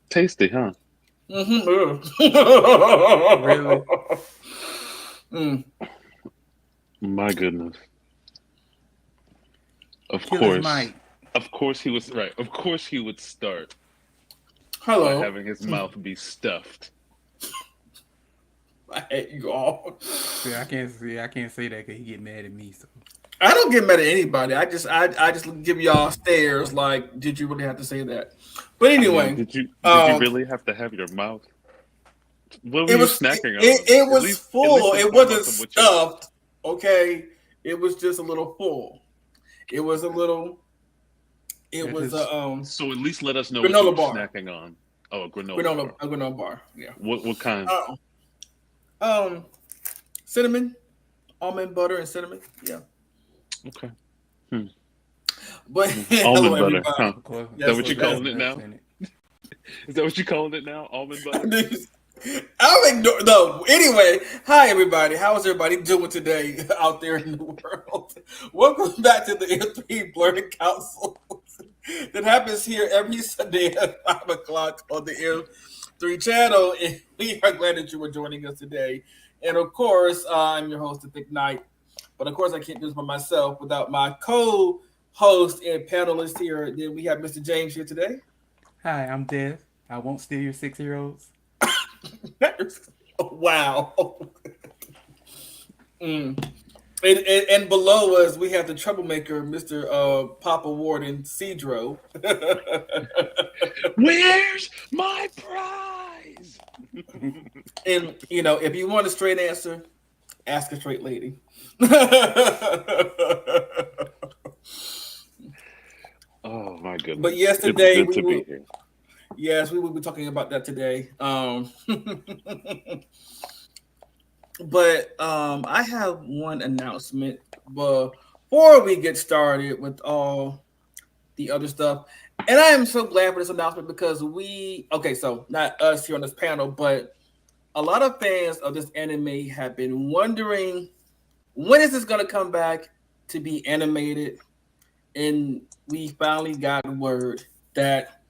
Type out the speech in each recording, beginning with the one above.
Tasty, huh? Really? Mm. My goodness. Of Killer's course. Mike. Of course he was right. Of course he would start by Hello. having his mouth be stuffed. I hate you all. I can't say that because he get mad at me. So I don't get mad at anybody. I just give y'all stares like, did you really have to say that? But I mean, anyway, did you really have to have your mouth? What were it you was snacking it, on? it At was least at least full. It inform wasn't us of what you stuffed. Okay, it was just a little full. It was a little. It that was just so at least let us know what you granola were bar. snacking on. Oh, a granola Granola bar. a granola bar. Yeah. What kind? Uh, um, cinnamon, almond butter, and cinnamon. Yeah. Okay. Hmm. But hello Almond butter, everybody. huh? of course Is that Yes, what you yes. nothing calling it else now? in it. Is that what you calling it now? Almond butter? I'm ignoring. No. Anyway, hi everybody. How is everybody doing today out there in the world? Welcome back to the M3 Blurred Council that happens here every Sunday at 5 o'clock on the M3 channel. And we are glad that you are joining us today. And of course, I'm your host, The Thick Night. But of course, I can't do this by myself without my co-host and panelist here. Then we have Mr. James here today. Hi, I'm Dev. I won't steal your 6-year-olds. Wow. Mm. And below us, we have the troublemaker, Mr. Papa Warden Cedro. Where's my prize? And, if you want a straight answer, ask a straight lady. Oh my But goodness. It's yesterday, good to be here. yes, we will be talking about that today. But I have one announcement before we get started with all the other stuff. And I am so glad for this announcement because so not us here on this panel, but a lot of fans of this anime have been wondering when is this going to come back to be animated. And we finally got word that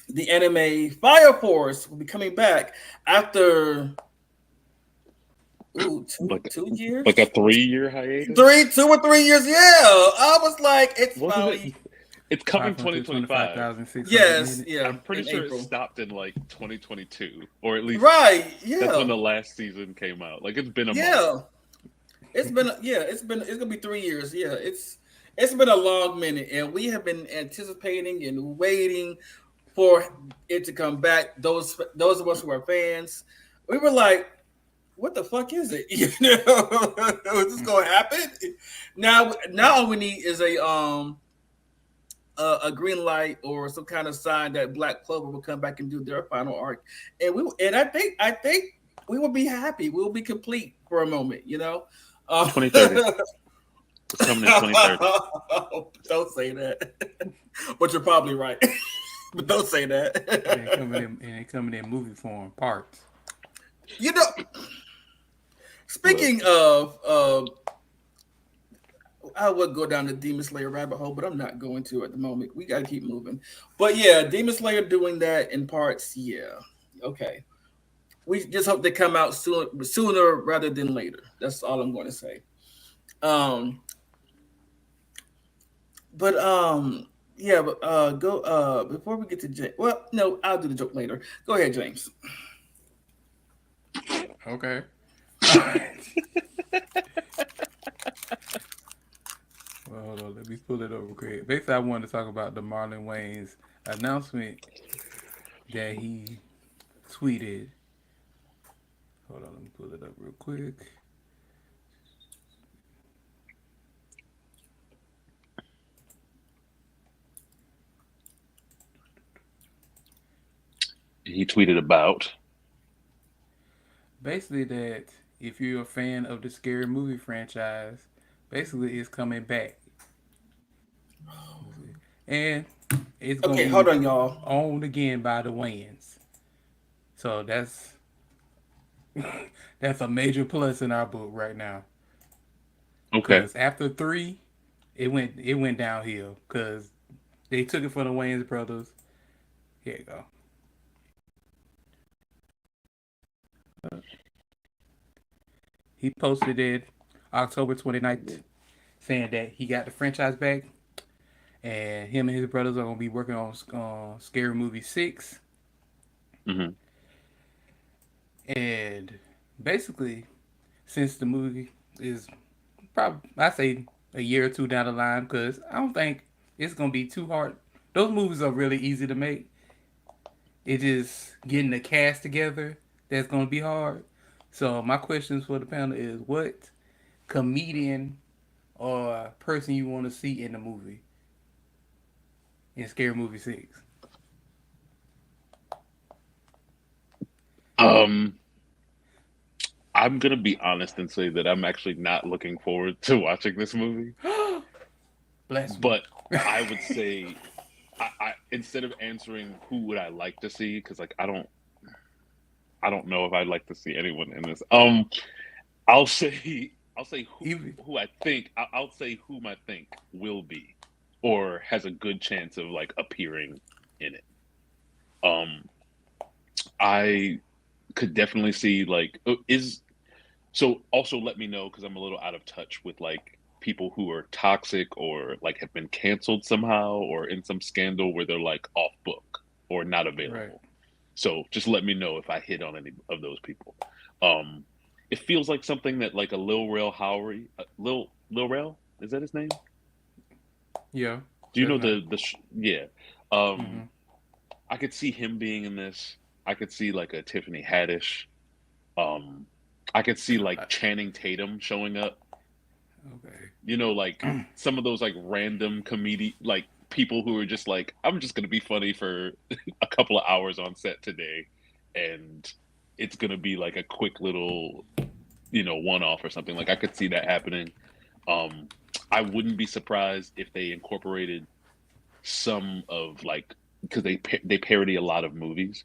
the anime Fire Force will be coming back after 2 years, Like a 3-year hiatus? 2 or 3 years. Yeah, I was like, it's Wasn't it? finally. It's coming 2025. 525,600 Yes, minutes. yeah, I'm pretty in sure it April. stopped in like 2022, or at least Right, that's when yeah, the last season came out. Like it's been a moment. yeah. It's gonna be 3 years. Yeah, it's been a long minute, and we have been anticipating and waiting for it to come back. Those of us who are fans, we were like, "What the fuck is it? Is this gonna happen?" Now all we need is a green light or some kind of sign that Black Clover will come back and do their final arc, and I think we will be happy. We will be complete for a moment. 2030. It's coming in 2030. Don't say that, but you're probably right. But don't say And they that. coming in movie form parts. you know, Look, speaking of, I would go down the Demon Slayer rabbit hole, but I'm not going to at the moment. We got to keep moving. But yeah, Demon Slayer doing that in parts. Yeah, okay. We just hope they come out sooner rather than later. That's all I'm going to say. Um, but yeah, but go before we get to James. Well, no, I'll do the joke later. Go ahead, James. Okay. Well, hold on. Let me pull it over quick. Basically, I wanted to talk about the Marlon Wayne's announcement that he tweeted. Hold on. Let me pull it up real quick. he tweeted about. Basically, that if you're a fan of the scary movie franchise, basically it's coming back. And it's going to Okay, be hold on, y'all. owned again by the Wayans. So that's a major plus in our book right now. Okay. Cause after 3, it went downhill. Cause they took it from the Wayans brothers. Here you go. He posted it October 29th saying that he got the franchise back and him and his brothers are going to be working on Scary Movie 6. Mm-hmm. And basically, since the movie is probably, I say, a year or two down the line, because I don't think it's going to be too hard. Those movies are really easy to make. It's just getting the cast together that's going to be hard. So my questions for the panel is, what comedian or person you want to see in the movie in Scary Movie 6? I'm gonna be honest and say that I'm actually not looking forward to watching this movie. Bless me. But I would say, I instead of answering who would I like to see, because like I don't know if I'd like to see anyone in this. I'll say who I think I'll say whom I think will be or has a good chance of like appearing in it. Um, I could definitely see like is so also let me know because I'm a little out of touch with like people who are toxic or like have been canceled somehow or in some scandal where they're like off book or not Right. available. So just let me know if I hit on any of those people. Um, it feels like something that like a Lil Rel Howery, Lil Rel, is that his name? Yeah. Do you know Right. yeah. Um, Mm-hmm. I could see him being in this. I could see like a Tiffany Haddish. Um, I could see like Channing Tatum showing up. Okay. You know, like some of those like random like people who are just like, I'm just gonna be funny for a couple of hours on set today, and it's gonna be like a quick little, one off or something. Like I could see that happening. Um, I wouldn't be surprised if they incorporated some of like because they parody a lot of movies.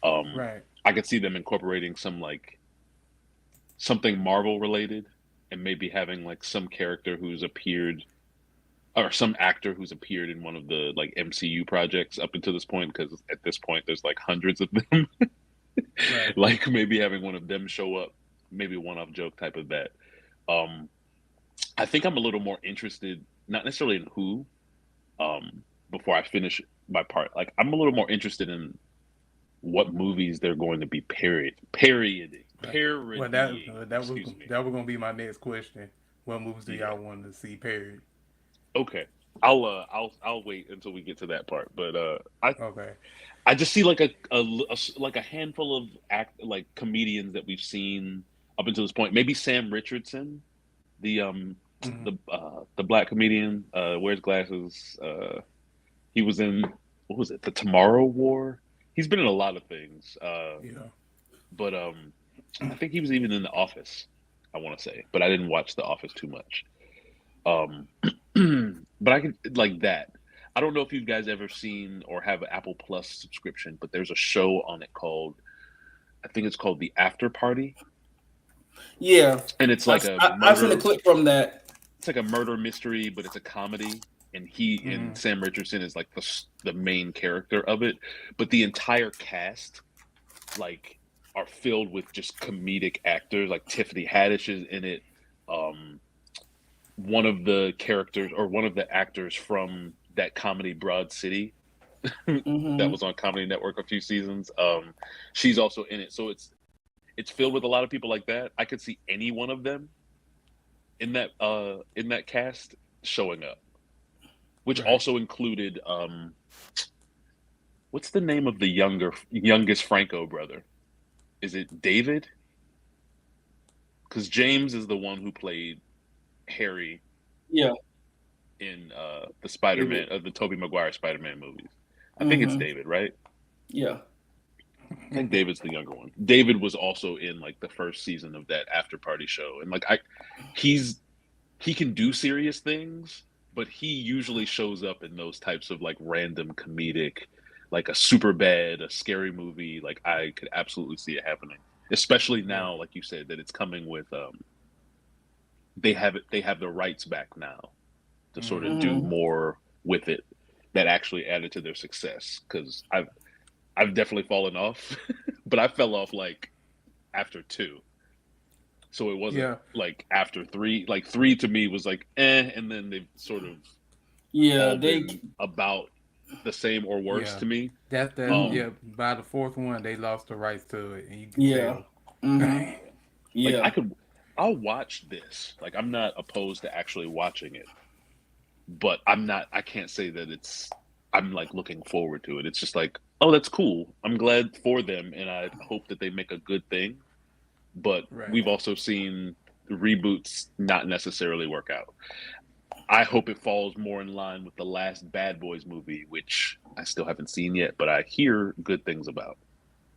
Um, Right. I could see them incorporating some like something Marvel related, and maybe having like some character who's appeared or some actor who's appeared in one of the like MCU projects up until this point. Because at this point, there's like hundreds of them. Right. Like maybe having one of them show up, maybe a one-off joke type of that. Um, I think I'm a little more interested, not necessarily in who, before I finish my part. Like I'm a little more interested in what movies they're going to be Right. Well, parodying. Excuse me. that was gonna be my next question. What movies do Yeah. y'all want to see parodied? Okay. I'll wait until we get to that part. But Okay. I just see like like a handful of like comedians that we've seen up until this point. Maybe Sam Richardson, the Mm-hmm. the black comedian, wears glasses. He was in what was it? The Tomorrow War. He's been in a lot of things. Yeah. But I think he was even in The Office. I want to say, but I didn't watch The Office too much. Um, but I could like that. I don't know if you guys ever seen or have an Apple Plus subscription, but there's a show on it called I think it's called The After Party, Yeah, and it's like a I've seen a murder. clip from that. It's like a murder mystery, but it's a comedy, and he Mm-hmm. and Sam Richardson is like the main character of it. But the entire cast like are filled with just comedic actors. Like Tiffany Haddish is in it. Um, one of the characters or one of the actors from that comedy Broad City that Hmm. was on Comedy Network a few seasons. She's also in it, so it's filled with a lot of people like that. I could see any one of them in that cast showing up, which Right. also included what's the name of the youngest Franco brother? Is it David? Because James is the one who played Harry Yeah, in the Spider-Man David. of the Tobey Maguire Spider-Man movies. I think it's Hmm. David, right? Yeah. I think David's the younger one. David was also in like the first season of that after party show, and like he's he can do serious things, but he usually shows up in those types of like random comedic, like a super bad, a scary movie. Like I could absolutely see it happening, especially Yeah. now, like you said, that it's coming with they have the rights back now to sort Mm-hmm. of do Hmm. more with it that actually added to their success. Because I've definitely fallen off, but I fell off like after two. So it wasn't Yeah, like after three. Like three to me was like and then they've sort of Yeah, all they. been about the same or worse yeah. to me. That's Mhm. Um, yeah. By the fourth one, they lost the rights to it, and you can Yeah. tell. Hmm. like Yeah. I'll watch this. Like I'm not opposed to actually watching it, but I'm not. I can't say that I'm like looking forward to it. It's just like, oh, that's cool. I'm glad for them, and I hope that they make a good thing. But Right. we've also seen reboots not necessarily work out. I hope it falls more in line with the last Bad Boys movie, which I still haven't seen yet, but I hear good things about.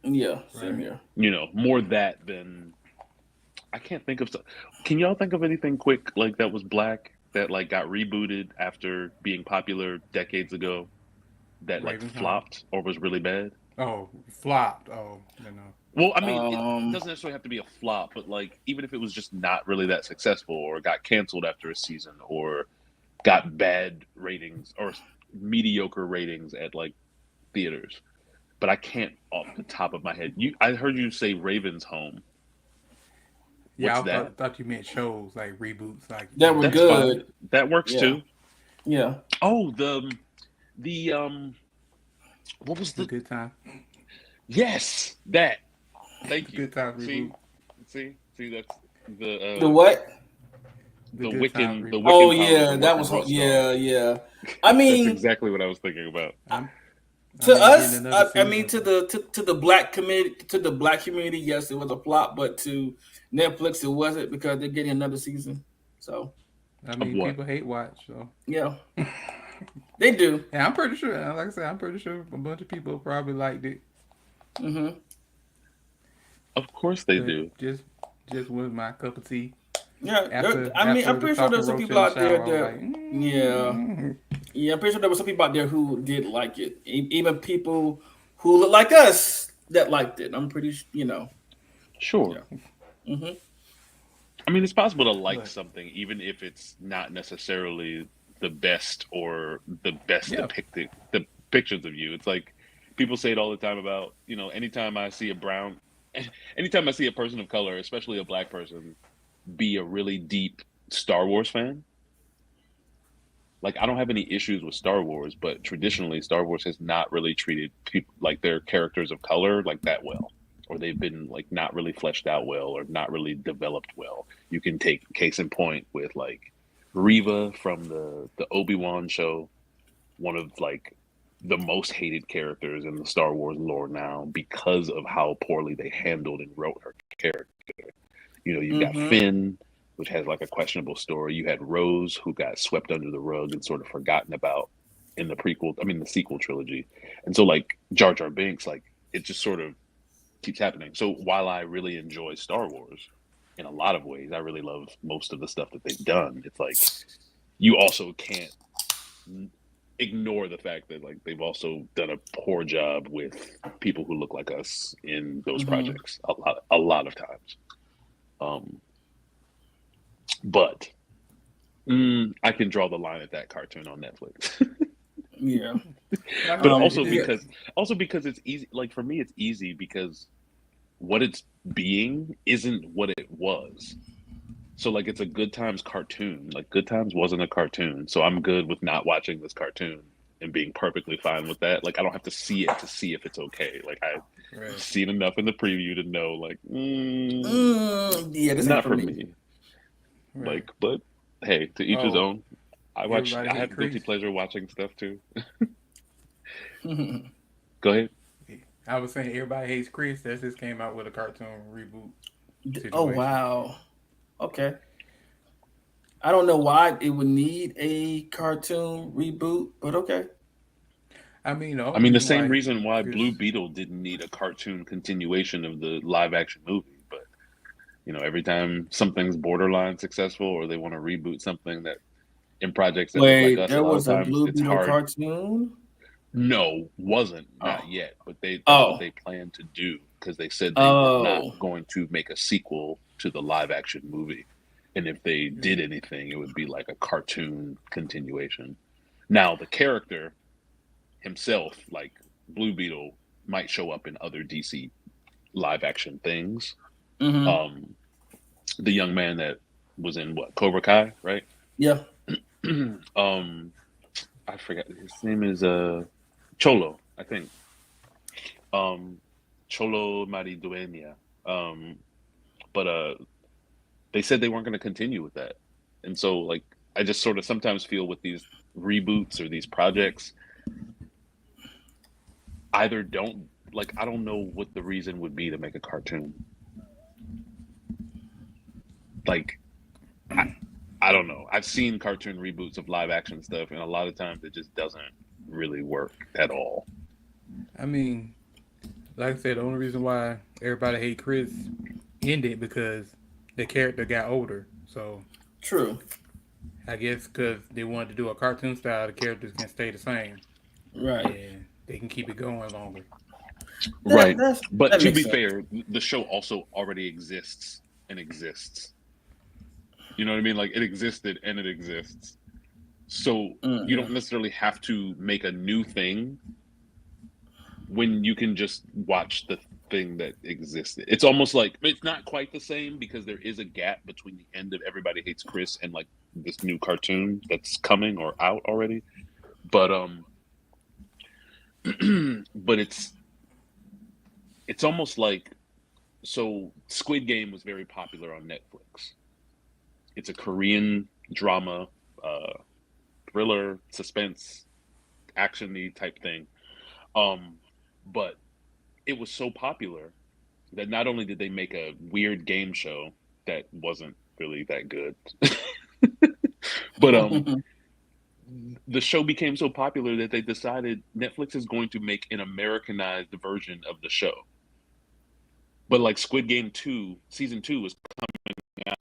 Yeah. Same Right. here. More that than I can't think of. Can y'all think of anything quick like that was black that like got rebooted after being popular decades ago that like Raven's Home. flopped or was really bad? Oh, flopped. Oh, you know. Well, I mean, it Um. doesn't necessarily have to be a flop, but like even if it was just not really that successful or got canceled after a season or got bad ratings or mediocre ratings at like theaters. But I can't off the top of my head. I heard you say Raven's Home. Yeah, What's I that? thought you meant shows like reboots, like That were That's you know. fine. good. That works Yeah. too. Yeah. Oh, the what was The the Good Time, yes that. the Thank you. Good Time See, reboot, see that's the The what? the Good Time The reboot. Oh Wiccan Powers yeah, of that Work and was. Rough Stars. Yeah. Yeah. I That's mean, exactly what I was thinking about. I'm to I'm even getting us, another I mean, season. to the black community, yes, it was a flop, but to Netflix, it wasn't because they're getting another season. So I Of mean, what? people hate watch, so yeah, they do. yeah, I'm pretty sure. Like I said, I'm pretty sure a bunch of people probably liked it, Hmm. Of course they but do. just was my cup of tea. Yeah, I mean, I'm After the pretty sure talking there's some roast people in the out there shower, I was that, like, yeah, mm. yeah, I'm pretty sure there were some people out there who did like it, even people who look like us that liked it. I'm pretty, Sure. yeah. Hmm. I mean, it's possible to like But something even if it's not necessarily the best or the best yeah, depicted the pictures of you. It's like people say it all the time about, anytime I see a brown anytime I see a person of color, especially a black person, be a really deep Star Wars fan, like I don't have any issues with Star Wars, but traditionally Star Wars has not really treated people like their characters of color like that well. Or they've been like not really fleshed out well or not really developed well. You can take case in point with like Reva from the Obi-Wan show, one of like the most hated characters in the Star Wars lore now because of how poorly they handled and wrote her character. You've got Hmm. Finn, which has like a questionable story. You had Rose, who got swept under the rug and sort of forgotten about in the sequel trilogy. And so, like, Jar Jar Binks, like, it just sort of keeps happening. So, while I really enjoy Star Wars in a lot of ways, I really love most of the stuff that they've done. It's like, you also can't ignore the fact that, like, they've also done a poor job with people who look like us in those Hmm. projects a lot of times. Um, but I can draw the line at that cartoon on Netflix. Yeah. like I But said, it Yeah. also because it's easy. Like for me, it's easy because what it's being isn't what it was. So like it's a Good Times cartoon. Like Good Times wasn't a cartoon, so I'm good with not watching this cartoon and being perfectly fine with that. Like I don't have to see it to see if it's okay. Like I've right, seen enough in the preview to know like Yeah, this ain't not for for me. me. right. Like, but hey, to each his Oh, own. everybody I hate have guilty Chris. pleasure watching stuff too. Hmm. Go ahead. I was saying everybody hates Chris. That just came out with a cartoon reboot Oh situation. wow. Okay. I don't know why it would need a cartoon reboot, but okay. I mean, the I only mean, the reason same why reason why Chris, Blue Beetle didn't need a cartoon continuation of the live action movie. But, every time something's borderline successful or they want to reboot something that in projects that look like Wait, us, a there lot of was a times Blue it's Beetle hard. cartoon? No, wasn't, not Oh. yet. But that's what Oh. they plan to do because they said they were not Oh. going to make a sequel to the live action movie. And if they yeah, did anything, it would be like a cartoon continuation. Now, the character himself, like Blue Beetle, might show up in other DC live action things. Mm-hmm. The young man that was in what, Cobra Kai, right? Yeah. um, I forget his name is Cholo, I think. Um, Cholo Maridueña. Um, but they said they weren't going to continue with that, and so like I just sort of sometimes feel with these reboots or these projects, either don't like I don't know what the reason would be to make a cartoon. Like I, I don't know. I've seen cartoon reboots of live action stuff, and a lot of times it just doesn't really work at all. I mean, like I said, the only reason why everybody hate Chris ended because the character got older. So True. I guess because they wanted to do a cartoon style, the characters can stay the same Right. and they can keep it going longer. Right. But That to makes be sense. fair, the show also already exists and exists. You know what I mean? Like it existed and it exists. So you Mm-hmm. don't necessarily have to make a new thing when you can just watch the thing that existed. It's almost like it's not quite the same because there is a gap between the end of Everybody Hates Chris and like this new cartoon that's coming or out already. But but it's almost like so Squid Game was very popular on Netflix. It's a Korean drama, uh, thriller, suspense, actiony type thing. Um, but it was so popular that not only did they make a weird game show that wasn't really that good, but the show became so popular that they decided Netflix is going to make an Americanized version of the show. But like Squid Game 2, season 2 is coming out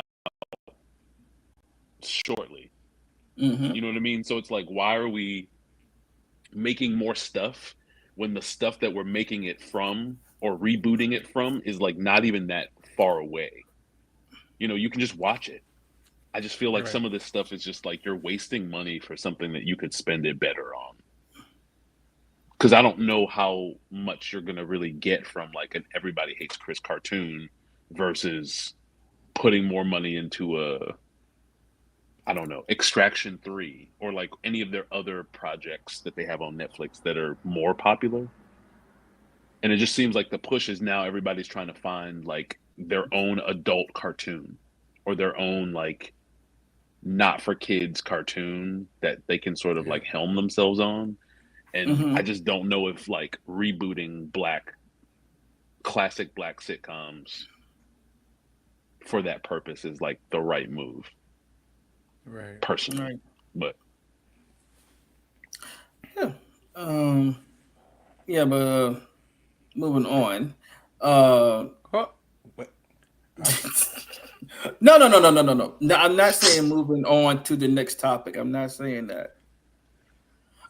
shortly. Mm-hmm. You know what I mean? So it's like, why are we making more stuff when the stuff that we're making it from or rebooting it from is like not even that far away? You know, you can just watch it. I just feel like Right. some of this stuff is just like you're wasting money for something that you could spend it better on. Because I don't know how much you're gonna really get from like an Everybody Hates Chris cartoon versus putting more money into a I don't know, Extraction 3 or like any of their other projects that they have on Netflix that are more popular. And it just seems like the push is now everybody's trying to find like their own adult cartoon or their own like not for kids cartoon that they can sort of Yeah. like helm themselves on. And I Mm-hmm. just don't know if like rebooting classic black sitcoms for that purpose is like the right move Right. personally. Right. But Yeah. Um. Yeah, but moving on. Uh. Oh, what? I, No, no, no, no, no, no, no. No, I'm not saying moving on to the next topic. I'm not saying that.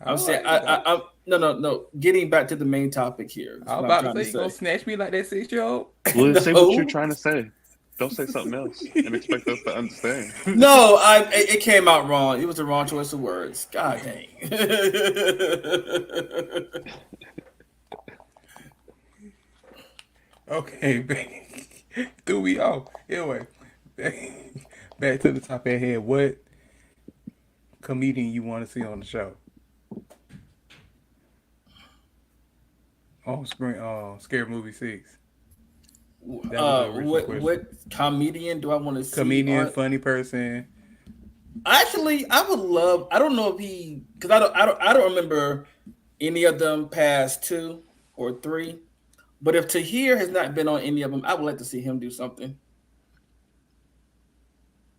I'm all saying right. I'm no, no, no. Getting back to the main topic here is I was what I'm about to trying to say, you gonna say. snatch me like that 6-year-old? well, say what you're No, trying to say. Don't say something else and expect us to understand. no. It came out wrong. It was the wrong choice of words. God dang. Okay, threw me off. Anyway, back to the top of your head. What comedian you want to see on the show? On screen, Scary Movie 6. That was the original question. What comedian do I want to see Comedian, on? funny person. Actually, I would love. I don't know if he because I don't remember any of them past two or three. But if Tahir has not been on any of them, I would like to see him do something.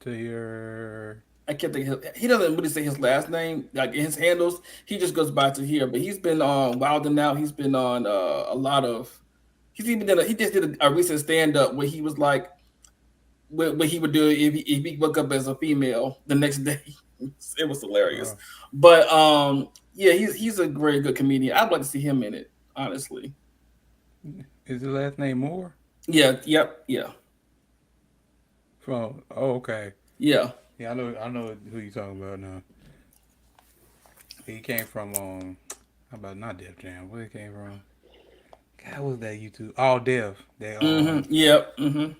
To your I can't think. He doesn't really say his last name, like in his handles. He just goes by Tahir. But he's been on Wild and Out. He's been on a lot of. He's even done. He just did a recent stand up where he was like, what he would do if he woke up as a female the next day. It was hilarious. But yeah, he's a very good comedian. I'd like to see him in it, honestly. is his last name Moore? Yeah, yep, yeah, From okay. yeah. Yeah, I know who you talking about now. He came from how about not Def Jam? Where he came from? God, what was that YouTube? All Dev. They Yep. Mm-hmm.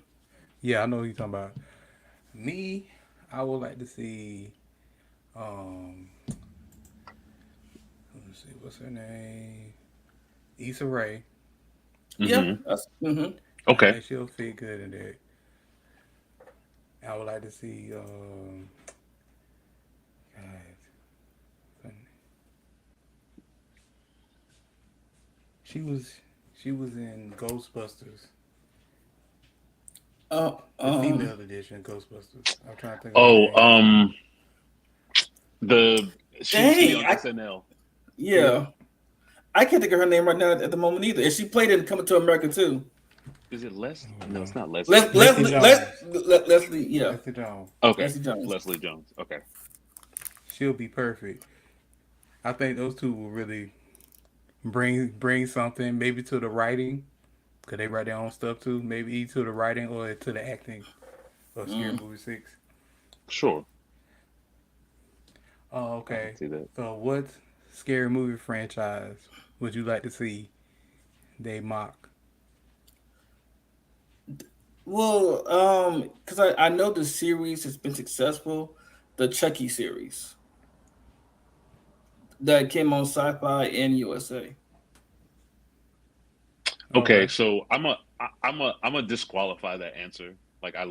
yeah, I know what you're talking about. Me, I would like to see um let's see, what's her name? Issa Rae. Yep. Hmm. That's mm-hmm. I Okay. think she'll fit good in there. I would like to see God, she was she was in Ghostbusters, Uh, the um. female edition of Ghostbusters. I'm trying to think of her Oh, name. the she used to be Dang. on SNL. Yeah. Yeah. I can't think of her name right now at the moment either. And she played in Coming to America too. Is it Les? No, Uh, it's not Leslie. Les, Leslie Leslie, Les, Jones. Leslie, yeah, Leslie Jones. Okay, Leslie Jones. Leslie Jones. Okay. She'll be perfect. I think those two will really bring something maybe to the writing because they write their own stuff too. Maybe to the writing or to the acting of Scary Mm. Movie 6. Sure, Oh, I can okay. see that. So what scary movie franchise would you like to see they mock? Well, because I know the series has been successful, the Chucky series that came on Sci-Fi and USA. Okay, Okay. so I'm a disqualify that answer. Like I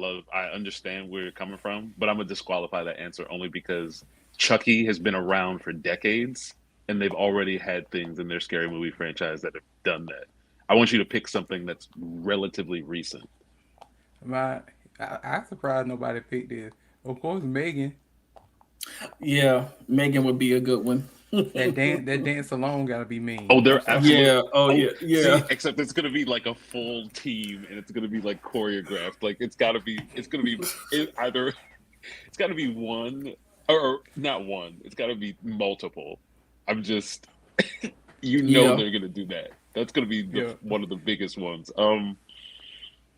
understand where you're coming from, but I'm gonna disqualify that answer only because Chucky has been around for decades, and they've already had things in their scary movie franchise that have done that. I want you to pick something that's relatively recent. My, I'm surprised nobody picked this. Of course, Megan. Yeah, Megan would be a good one. That dance alone gotta be Oh, mean. I'm they're sorry. absolute. Yeah. Oh Oh, yeah. Yeah. see, except it's gonna be like a full team, and it's gonna be like choreographed. Like it's gotta be. It's gonna be either. It's gotta be one or not one. It's gotta be multiple. I'm just. Yeah. They're gonna do that. That's gonna be Yeah. one of the biggest ones. Hmm.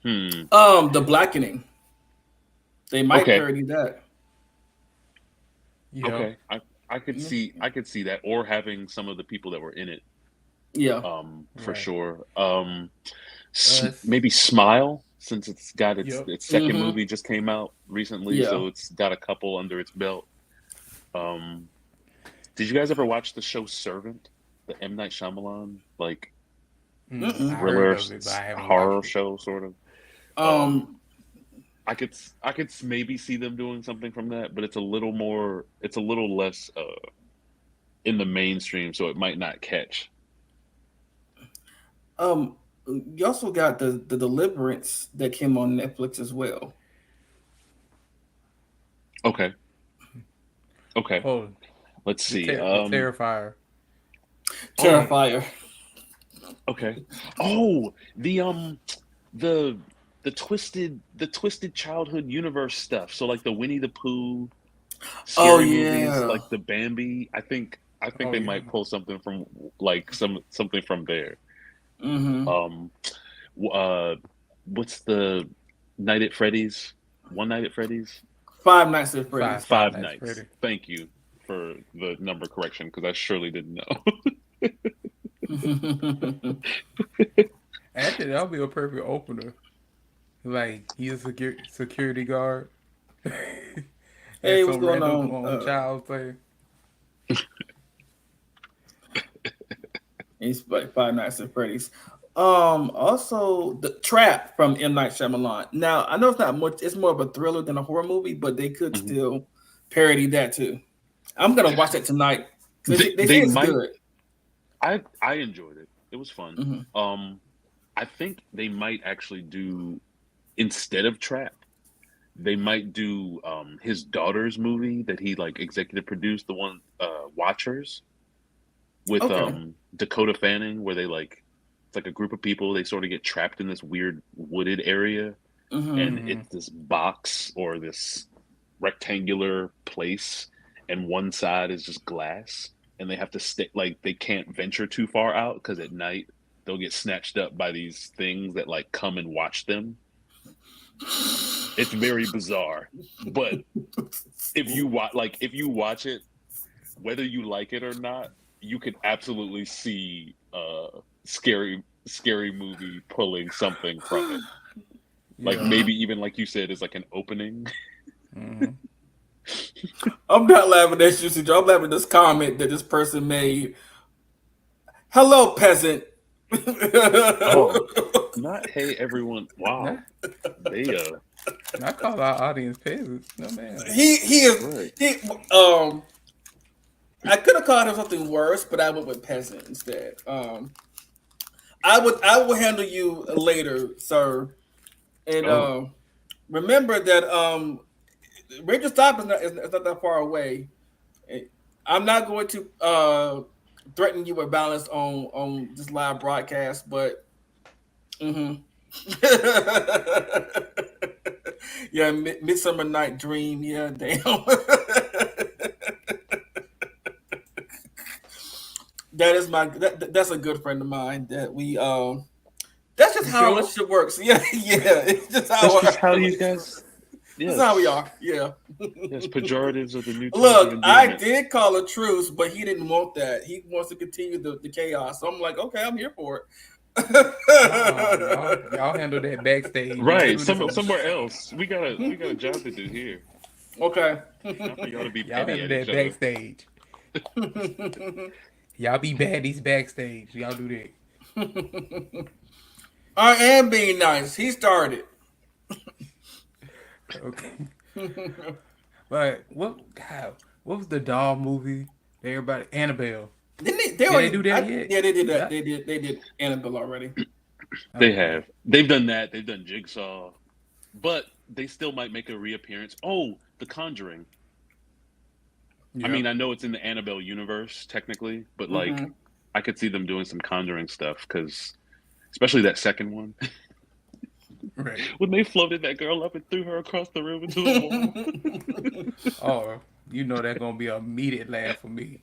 The Blackening. They might Okay. parody that. Yeah. Okay. I could Yeah. see that, or having some of the people that were in it. Yeah. For Right. sure. Us. Maybe Smile, since it's got Yep. its second Mm-hmm. movie just came out recently, Yeah. so it's got a couple under its belt. Um, did you guys ever watch the show Servant, the M Night Shyamalan like I Mm-mm. heard thriller of it, but I haven't horror watched it. show sort of? Um, Um. I could maybe see them doing something from that, but it's a little less in the mainstream, so it might not catch. Um. You also got the Deliverance that came on Netflix as well. Okay, okay. Oh, Let's see. the Terrifier. All right. Terrifier. Okay. Oh, the the twisted childhood universe stuff. So like the Winnie the Pooh Oh scary movies, yeah. like the Bambi. I think Oh they yeah. might pull something from like something from there. Mm-hmm. Um, what's the Night at Freddy's? One Night at Freddy's? Five Nights at Five Freddy's. Five Five Nights at Nights. Freddy. Thank you for the number correction because I surely didn't know. Actually, that'll be a perfect opener. Like he's a security guard, and Hey, what's some going random on? child thing. He's like Five Nights at Freddy's. Also the Trap from M Night Shyamalan. Now I know it's not much. It's more of a thriller than a horror movie, but they could Mhm. still parody that too. I'm gonna watch that tonight. They say They it's might. good. I enjoyed it. It was fun. Hmm. I think they might actually do instead of Trap. They might do his daughter's movie that he like executive produced, the one Watchers with Okay. Dakota Fanning, where they like it's like a group of people. They sort of get trapped in this weird wooded area, Hmm. and Mm-hmm. it's this box or this rectangular place, and one side is just glass, and they have to stay like they can't venture too far out because at night they'll get snatched up by these things that like come and watch them. It's very bizarre, but if you watch it, whether you like it or not, you can absolutely see scary scary movie pulling something from it. Like Yeah. maybe even like you said, is like an opening. Mhm. I'm not laughing at you, CJ. I'm laughing at this comment that this person made. Hello, peasant. Oh, not hey everyone. Nah, Wow, they I call our audience peasants. No man. he is right. he I could have called him something worse, but I went with peasant instead. I will handle you later, sir. And Oh, remember that Ranger Stop is not that far away. I'm not going to threaten you with violence on this live broadcast, but yeah, Midsummer Night Dream. Yeah, damn. That's a good friend of mine that we that's just You how our sure? relationship works. Yeah, yeah. It's just how that's our just how you relationship guys. works. That's how we Yes, are. Yeah. yes. Pejoratives of the new terms of Look, I endearment. did call a truce, but he didn't want that. He wants to continue the chaos. So I'm like, okay, I'm here for Y'all handle that backstage. Y'all Right, do this. somewhere else. We got a job to do here. Okay. Not for y'all to be Y'all petty handle at that each other. backstage. Y'all be baddies backstage. Y'all do that. I am being nice. He started. Okay. But what was the doll movie? Everybody Annabelle. Didn't they? Did they do that yet? Yeah, they did that. Yeah. They did Annabelle already. They Okay. have. They've done that. They've done Jigsaw, but they still might make a reappearance. Oh, The Conjuring. I Yeah. mean, I know it's in the Annabelle universe technically, but like, Mhm. I could see them doing some Conjuring stuff because, especially that second one, Right. when they floated that girl up and threw her across the room into a wall. Oh, you know that's gonna be an immediate laugh for me.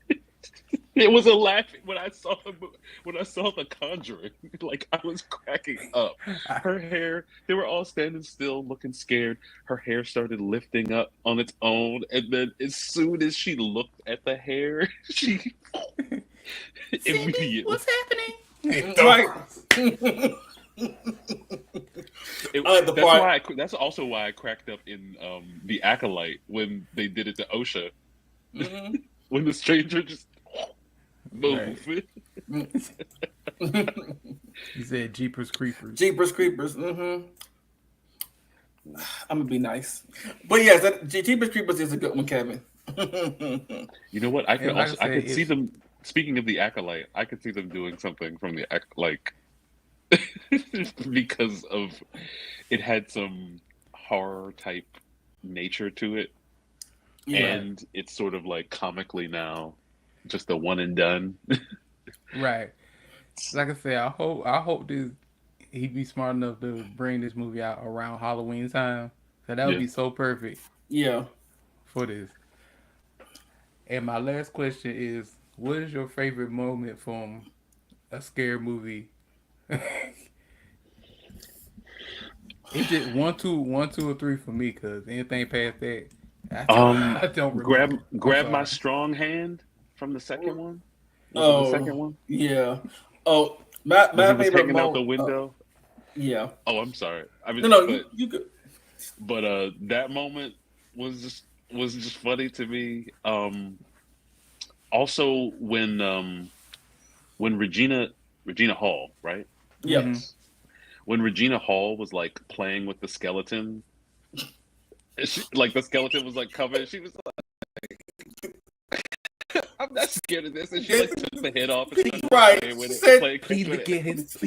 It was a laugh when I saw The Conjuring. Like I was cracking up. Her hair, they were all standing still, looking scared. Her hair started lifting up on its own, and then as soon as she looked at the hair, she Cindy, immediately. what's happening? Right. It, I like the that's part. why. That's also why I cracked up in the Acolyte when they did it to Osha. Mhm. When the stranger just move. You said Jeepers Creepers. Jeepers Creepers. I'm gonna be nice, but yes, Jeepers Creepers is a good one, Kevin. You know what? I could And like I I said, could see them. Speaking of the Acolyte, I could see them doing something from the like because of it had some horror type nature to it, Yeah. and it's sort of like comically now just a one and done. right. Like I said, I hope he'd be smart enough to bring this movie out around Halloween time. So that would Yeah. be so perfect Yeah. for this. And my last question is, what is your favorite moment from a scary movie? It's just one, two, or three for me. Cause anything past that, I don't remember. I'm grab my sorry. strong hand from the second one. Was it the Oh, second one yeah. Oh, my when he was favorite hanging out the moment. window? Yeah. Oh, I'm sorry. I mean, No, but you could. that moment was just funny to me. Also when Regina Hall, right? Yeah. Yes. When Regina Hall was like playing with the skeleton, like the skeleton was like coming, she was like, "I'm not scared of this," and she like took the head off and started Right. playing with She it, said, playing Please with it.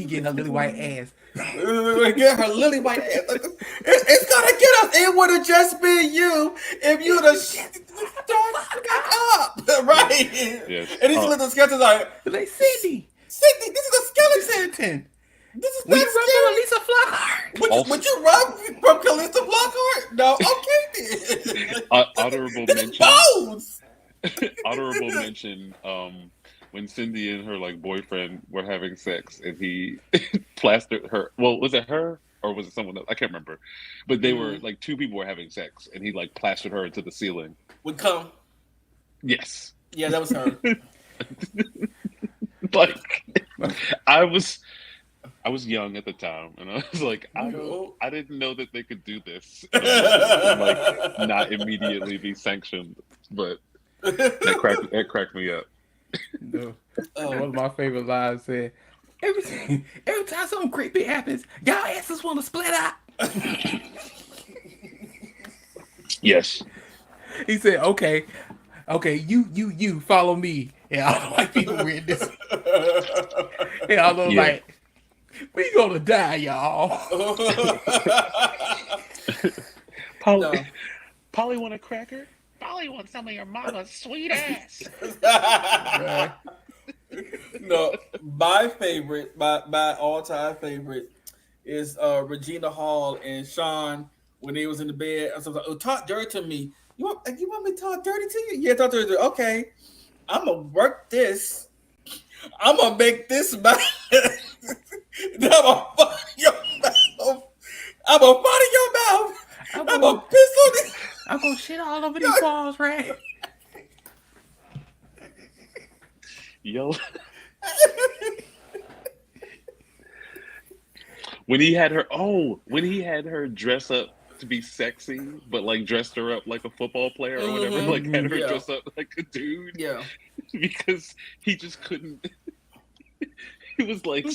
get her little white ass. get her lily white ass. It's gonna get us. It would have just been you if you'd have started back up, right? Yes. And these little sketches like, Like Cindy, Cindy, this is a skeleton. skeleton. This is Will not you run from scary. Lisa Flockhart? Would you run from Calista Flockhart? No, okay then. Honorable This is mention. bones. Honorable mention. When Cindy and her like boyfriend were having sex, and he plastered her. Well, was it her or was it someone else? I can't remember. But they were like two people were having sex, and he like plastered her into the ceiling. Would come. Yes. Yeah, that was her. Like I was I was young at the time, and I was like, Oh. I didn't know that they could do this and like not immediately be sanctioned, but that cracked me up. No. One of my favorite lines said, every time something creepy happens, y'all asses want to split up. Yes. He said, okay, you follow me. And all the white people were in this. And all of them like, we gonna die, y'all. Polly want a cracker? Polly wants some of your mama's sweet ass. Right. No, my favorite, my all-time favorite is Regina Hall and Sean when they was in the bed. I was like, "Oh, talk dirty to me. You want me to talk dirty to you? Yeah, talk dirty to you. Okay, I'm gonna work this. I'm gonna make this mouth. I'm gonna fuck your mouth. I'm gonna fart in your mouth. I'm gonna piss on it. I'm gonna shit all over these walls, right? Yo. When he had her dress up to be sexy, but like dressed her up like a football player or whatever, like had her dress up like a dude. Yeah. Because he just couldn't. He was like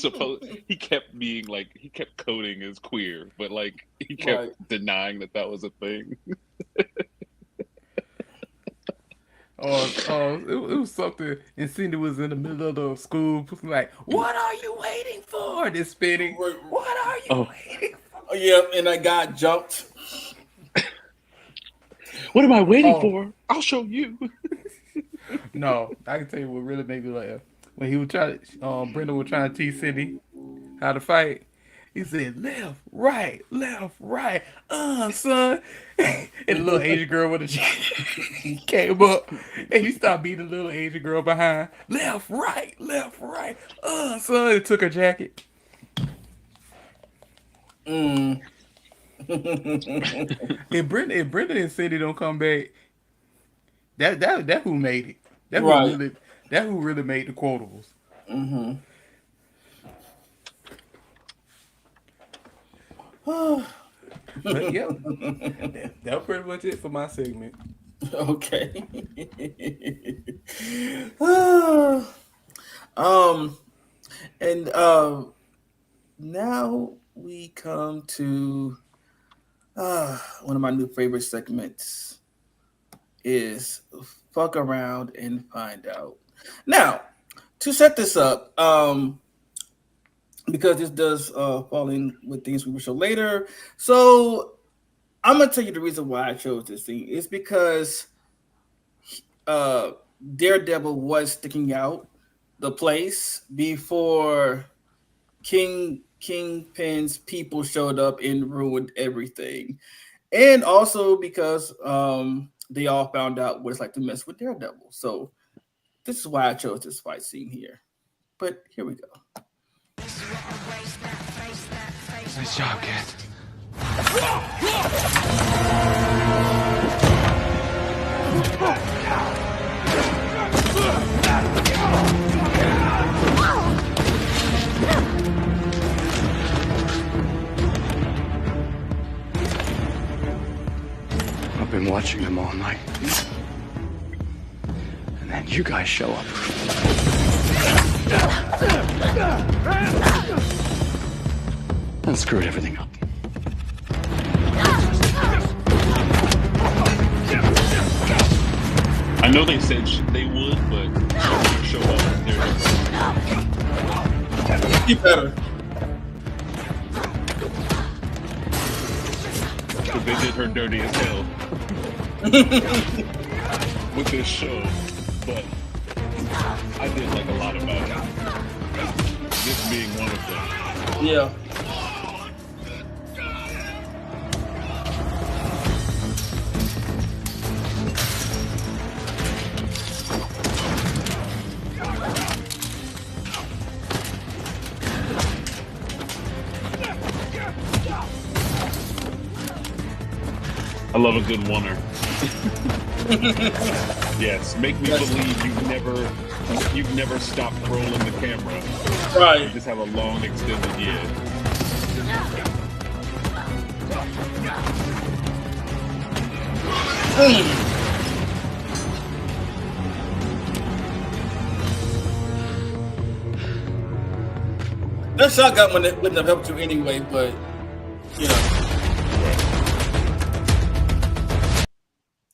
he kept being like, he kept coding as queer, but like he kept denying that was a thing. It was something. And Cindy was in the middle of the school, like, "What are you waiting for?" This spinning. What are you waiting for? Oh, yeah, and I got jumped. What am I waiting for? I'll show you. No, I can tell you what really made me laugh. When he was trying to, Brenda was trying to teach Cindy how to fight. He said, left, right, son. And the little Asian girl with a came up and he stopped beating the little Asian girl behind. Left, right, son. And took her jacket. If Brenda and Cindy don't come back, that who made it. That who really made the quotables. Mm-hmm. But yeah, that was pretty much it for my segment. Okay. And now we come to one of my new favorite segments is fuck around and find out. Now, to set this up, because this does fall in with things we will show later. So I'm gonna tell you the reason why I chose this thing. It's because Daredevil was sticking out the place before Kingpin's people showed up and ruined everything. And also because they all found out what it's like to mess with Daredevil. So this is why I chose this fight scene here. But here we go. Nice job, kid. I've been watching them all night. And then you guys show up. And screwed everything up. I know they said they would, but show up. Keep better. Because they did her dirty as hell with this show, but I did like a lot about it. This being one of them. Yeah. I love a good oneer. Yes, make me believe you've never stopped rolling the camera. Right. You just have a long extended year. That shotgun wouldn't have helped you anyway, but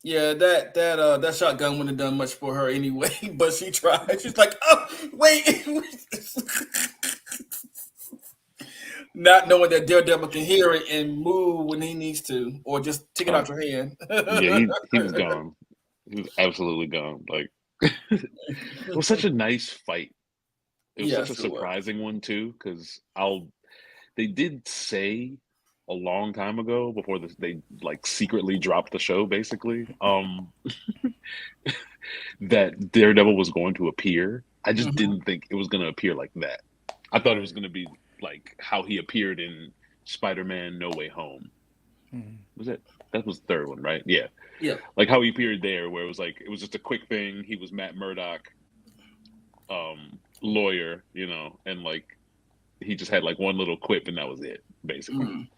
yeah, that shotgun wouldn't have done much for her anyway. But she tried. She's like, oh wait, not knowing that Daredevil can hear it and move when he needs to, or just take it out your hand. Yeah, he was gone. He was absolutely gone. Like it was such a nice fight. It was such a surprising one too, because they did say a long time ago before they like secretly dropped the show, basically, that Daredevil was going to appear. I just didn't think it was going to appear like that. I thought it was going to be like how he appeared in Spider-Man: No Way Home. Was it? That was the third one, right? Yeah. Yeah. Like how he appeared there, where it was just a quick thing. He was Matt Murdock, lawyer, and like he just had like one little quip and that was it, basically.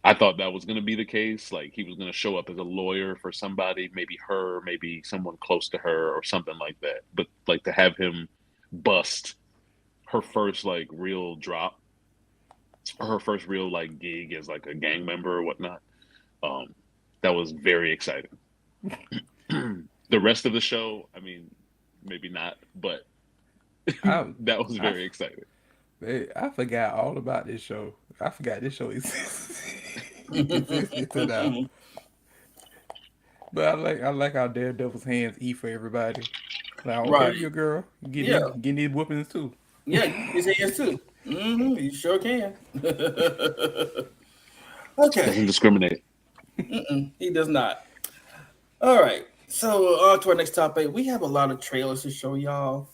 I thought that was going to be the case. Like he was going to show up as a lawyer for somebody, maybe her, maybe someone close to her or something like that. But like to have him bust her first like real drop, or her first real like gig as like a gang member or whatnot, that was very exciting. The rest of the show, I mean, maybe not, but that was very exciting. I forgot all about this show. I forgot this show existed now. But I like how Daredevil's hands eat for everybody. Like, I don't care if you're a girl. Getting these whoopings too. Yeah, his hands too. You sure can. Okay. Doesn't discriminate. He does not. All right. So on to our next topic. We have a lot of trailers to show y'all.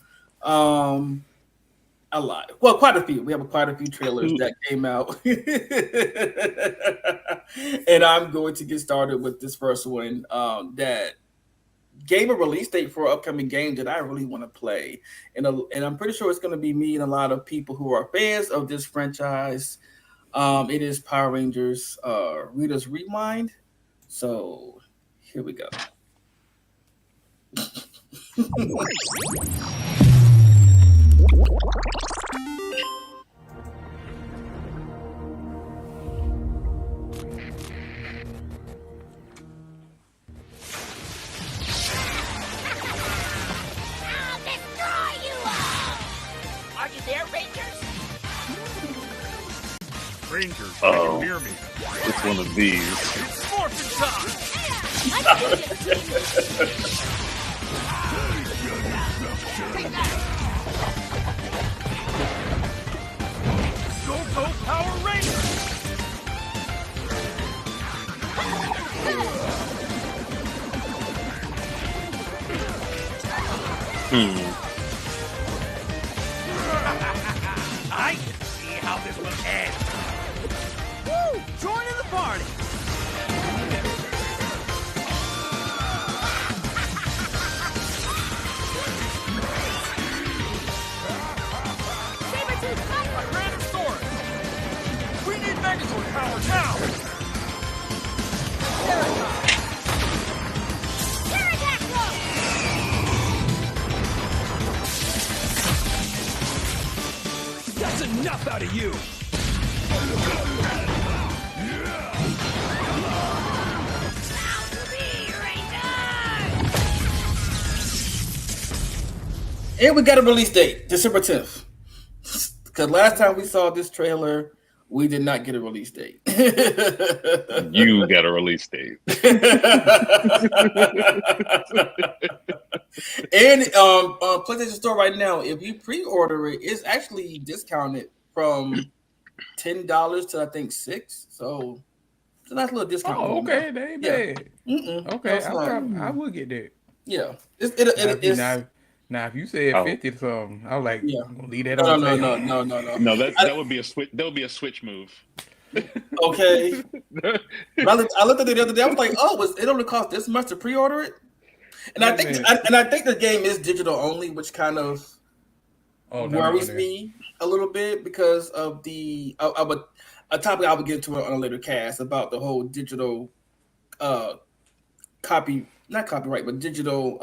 A lot. Well, quite a few. We have quite a few trailers that came out. And I'm going to get started with this first one that gave a release date for an upcoming game that I really want to play. And I'm pretty sure it's going to be me and a lot of people who are fans of this franchise. It is Power Rangers Rita's Rewind. So here we go. Rangers, can you hear me? It's one of these. It's morphin' time! Go Power Rangers! I can see how this will end. Woo! Join in the party! Tyrannosaurus! We need Megazord power now! That's enough out of you! And we got a release date, December 10th. Because last time we saw this trailer, we did not get a release date. You got a release date. And on PlayStation Store right now, if you pre-order it, it's actually discounted from $10 to I think $6. So it's a nice little discount. Oh, okay, that ain't bad. Okay, I will get that. Yeah, Now, if you said 50 or something, I was like, leave that no, on. no. No, that would be a switch. That would be a switch move. Okay. But I looked at it the other day. I was like, oh, it only cost this much to pre-order it? And I think the game is digital only, which kind of Oh, not on worries there. me a little bit because of a topic I would get to on a later cast about the whole digital uh not copyright, but digital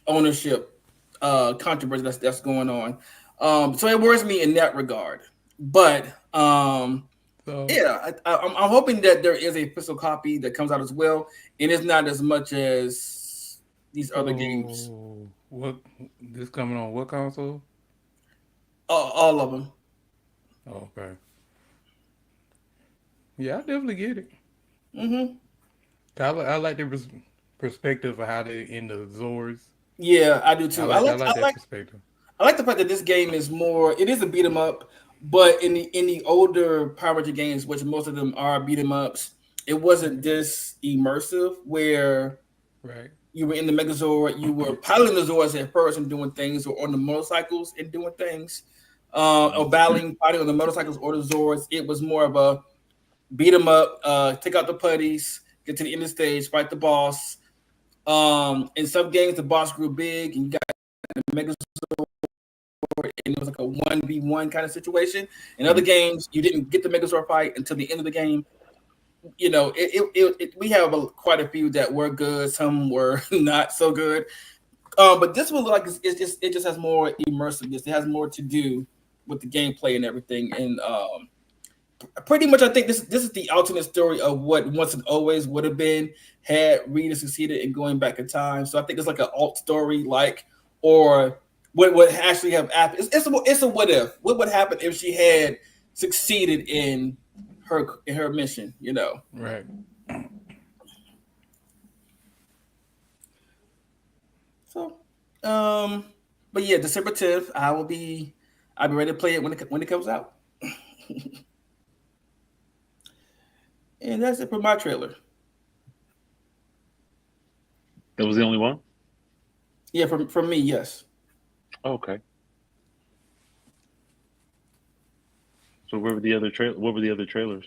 ownership controversy that's going on. So it worries me in that regard. But So, yeah, I'm hoping that there is a physical copy that comes out as well, and it's not as much as these other games. what this coming on what console? All of them. Oh, okay. Yeah, I definitely get it. Hmm. I like the perspective of how they in the Zords. Yeah, I do too. I like that perspective. I like the fact that this game is more. It is a beat 'em up, but in the older Power Ranger games, which most of them are beat 'em ups, it wasn't this immersive where Right. you were in the Megazord, you were piloting the Zords at first and doing things, or on the motorcycles and doing things, or fighting on the motorcycles or the Zords. It was more of a beat 'em up, take out the putties, get to the end of the stage, fight the boss. In some games, the boss grew big, and you got the Megazord, and it was like a 1v1 kind of situation. In other games, you didn't get the Megazord fight until the end of the game. You know, we have quite a few that were good, some were not so good. But this one, like, it just has more immersiveness. It has more to do with the gameplay and everything. And pretty much, I think this is the alternate story of what Once and Always would have been had Rita succeeded in going back in time. So I think it's like an alt story, like, or what would actually have happened. It's a what if. What would happen if she had succeeded in her mission? You know. Right. So, but yeah, December 10th, I'll be ready to play it when it comes out. And that's it for my trailer. That was the only one? Yeah, from me, yes. Okay. So where were the other what were the other trailers?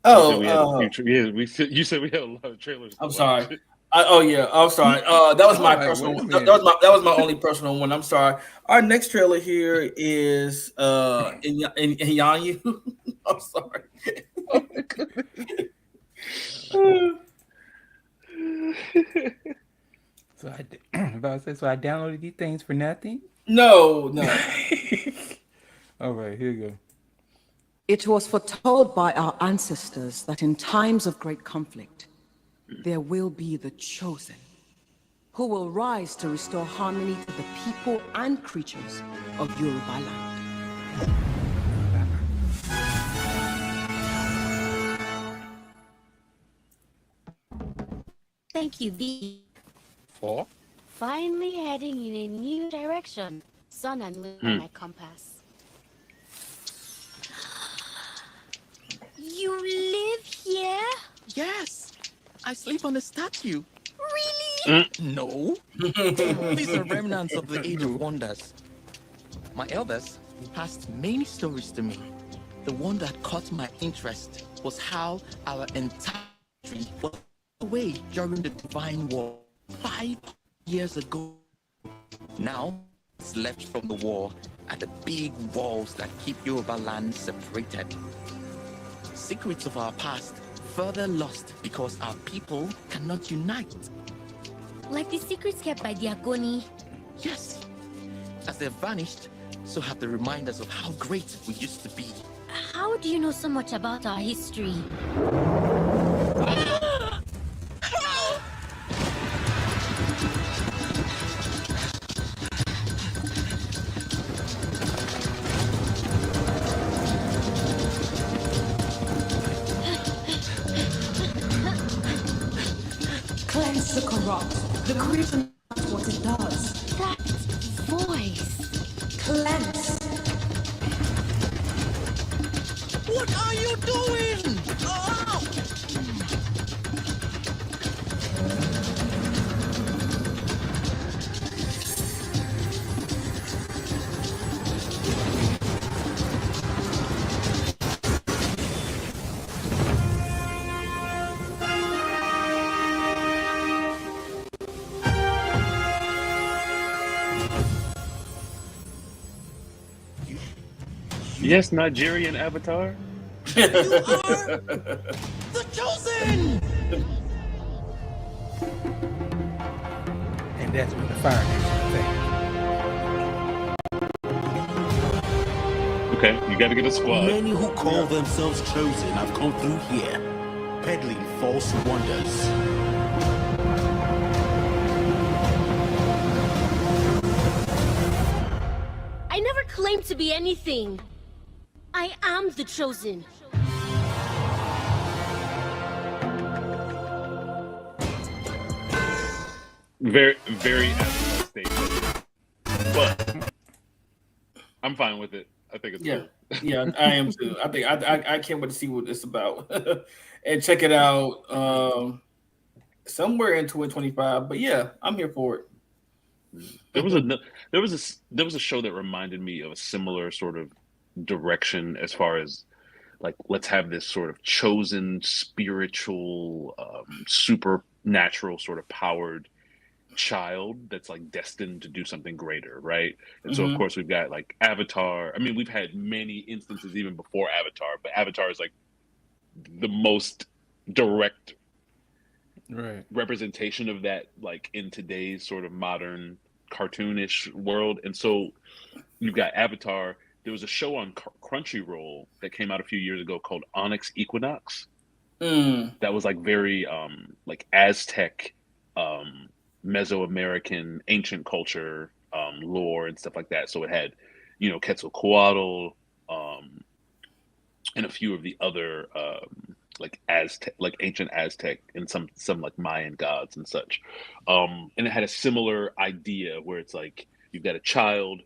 Oh, you said we had a lot of trailers. I'm sorry. I'm sorry. That was my personal. That was my only personal one. I'm sorry. Our next trailer here is in Yanyu. I'm sorry. So I downloaded these things for nothing. No. All right, here you go. It was foretold by our ancestors that in times of great conflict, there will be the chosen, who will rise to restore harmony to the people and creatures of Yoruba land. Thank you, V. For? Finally heading in a new direction. Sun and moon are my compass. You live here? Yes, I sleep on a statue. Really? No, these are remnants of the Age of Wonders. My elders passed many stories to me. The one that caught my interest was how our entire country was away during the Divine War 5 years ago. Now, it's left from the war are the big walls that keep Yoruba land separated. Secrets of our past further lost because our people cannot unite. Like the secrets kept by Diakoni. Yes, as they've vanished, so have the reminders of how great we used to be. How do you know so much about our history? Cleanse the corrupt. The creature knows what it does. That voice. Cleanse. What are you doing? Oh! Yes, Nigerian Avatar. You are the chosen. And that's when the Fire Nation attacked. Okay, you got to get a squad. Many who call themselves chosen have come through here, peddling false wonders. I never claimed to be anything. I am the chosen. Very, very Avatar statement. But I'm fine with it. I think it's Yeah, cool. yeah, I am too. I think I can't wait to see what it's about and check it out somewhere in 2025. But yeah, I'm here for it. There was a show that reminded me of a similar sort of direction as far as like let's have this sort of chosen spiritual supernatural sort of powered child that's like destined to do something greater, right? And so of course we've got like Avatar. I mean, we've had many instances even before Avatar, but Avatar is like the most direct representation of that, like in today's sort of modern cartoonish world. And so you've got Avatar. There was a show on Crunchyroll that came out a few years ago called Onyx Equinox. That was like very like Aztec, Mesoamerican ancient culture lore and stuff like that. So it had, you know, Quetzalcoatl and a few of the other like Aztec, like ancient Aztec and some like Mayan gods and such. And it had a similar idea where it's like you've got a child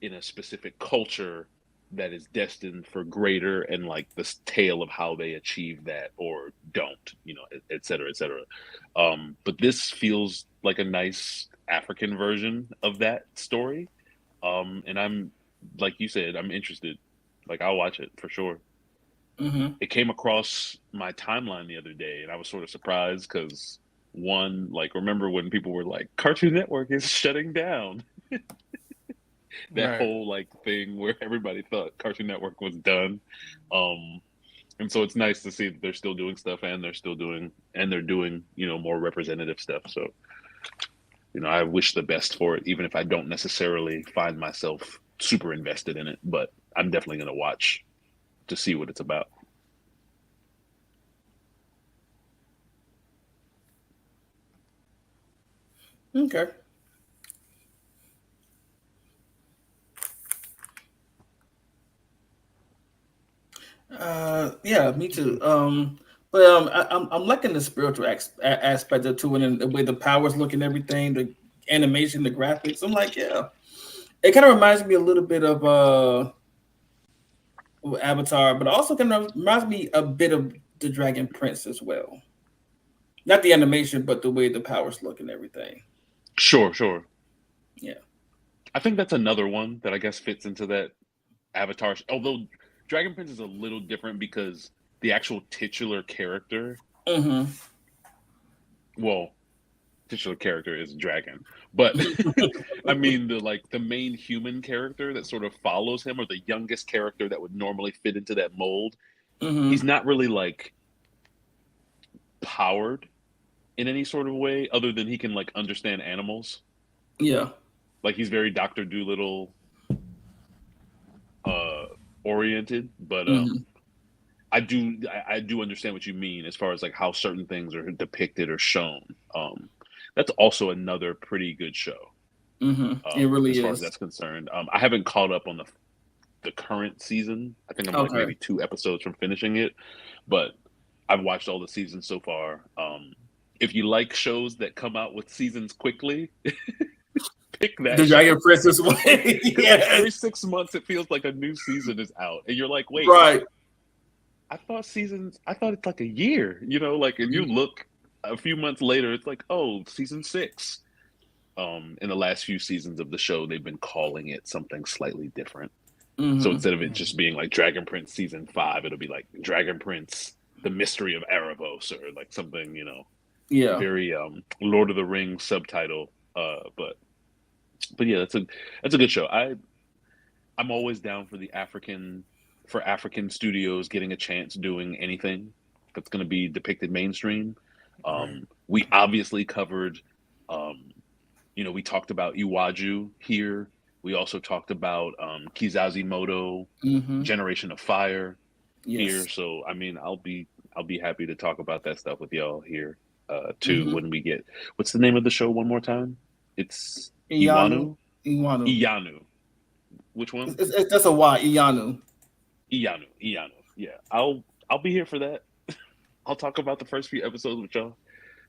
in a specific culture that is destined for greater, and like this tale of how they achieve that or don't, you know, et cetera, et cetera. But this feels like a nice African version of that story. And I'm, like you said, I'm interested. Like I'll watch it for sure. It came across my timeline the other day, and I was sort of surprised because one, like, remember when people were like, Cartoon Network is shutting down? That whole like thing where everybody thought Cartoon Network was done. And so it's nice to see that they're still doing stuff, and they're doing, you know, more representative stuff. So, you know, I wish the best for it, even if I don't necessarily find myself super invested in it, but I'm definitely going to watch to see what it's about. Okay. Yeah, me too. I'm liking the spiritual aspect of it too, and the way the powers look and everything, the animation, the graphics. I'm like, yeah, it kind of reminds me a little bit of Avatar, but also kind of reminds me a bit of the Dragon Prince as well. Not the animation, but the way the powers look and everything. Sure. Yeah. I think that's another one that I guess fits into that Avatar. Although Dragon Prince is a little different because the actual titular character, well, titular character is Dragon, but I mean the main human character that sort of follows him, or the youngest character that would normally fit into that mold, he's not really like powered in any sort of way other than he can like understand animals. Yeah. Like he's very Dr. Dolittle oriented, but I do understand what you mean as far as like how certain things are depicted or shown. That's also another pretty good show. It really as far is. as that's concerned. I haven't caught up on the current season. I think I'm like maybe 2 episodes from finishing it, but I've watched all the seasons so far. If you like shows that come out with seasons quickly, pick that. The Dragon Princess way. Yeah. Every 6 months, it feels like a new season is out, and you're like, wait, right? I thought it's like a year, you know, like, and you look a few months later, it's like, oh, season 6. In the last few seasons of the show, they've been calling it something slightly different. So instead of it just being like Dragon Prince season 5, it'll be like Dragon Prince: The Mystery of Erebos, or like something, you know, very Lord of the Rings subtitle. But yeah, that's a good show. I'm always down for the African for African studios getting a chance doing anything that's going to be depicted mainstream. We obviously covered, we talked about Iwaju here. We also talked about Kizazi Moto, Generation of Fire here. So I mean, I'll be happy to talk about that stuff with y'all here too when we get. What's the name of the show one more time? It's Iyanu. Iyanu. Which one? It's just a Y. Iyanu. Iyanu. Yeah, I'll be here for that. I'll talk about the first few episodes with y'all.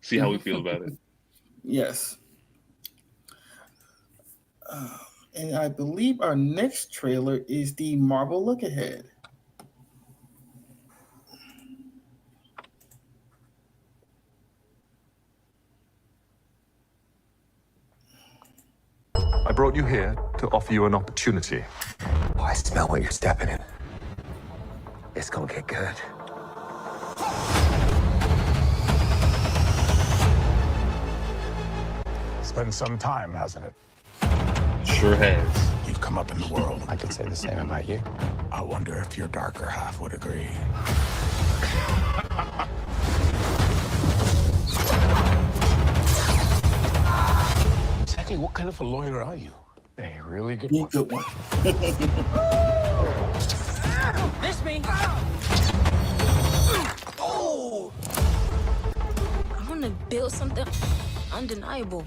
See how we feel about it. Yes. And I believe our next trailer is the Marvel Look Ahead. I brought you here to offer you an opportunity. Oh, I smell what you're stepping in. It's gonna get good. It's been some time, hasn't it? Sure has. You've come up in the world. I could say the same about you. I wonder if your darker half would agree. Exactly what kind of a lawyer are you? A really good Be a one. good one. This me. Oh! I want to build something undeniable.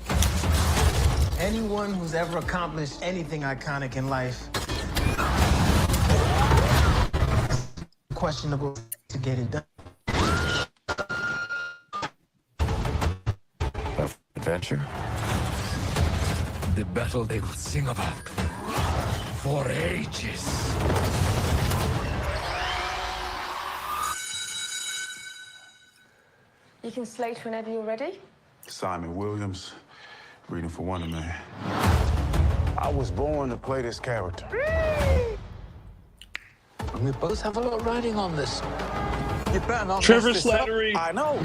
Anyone who's ever accomplished anything iconic in life, questionable to get it done. Adventure? The battle they will sing about for ages. You can slate whenever you're ready. Simon Williams, reading for Wonder Man. I was born to play this character. And we both have a lot riding on this. You better not Trevor mess this up. Slattery. I know.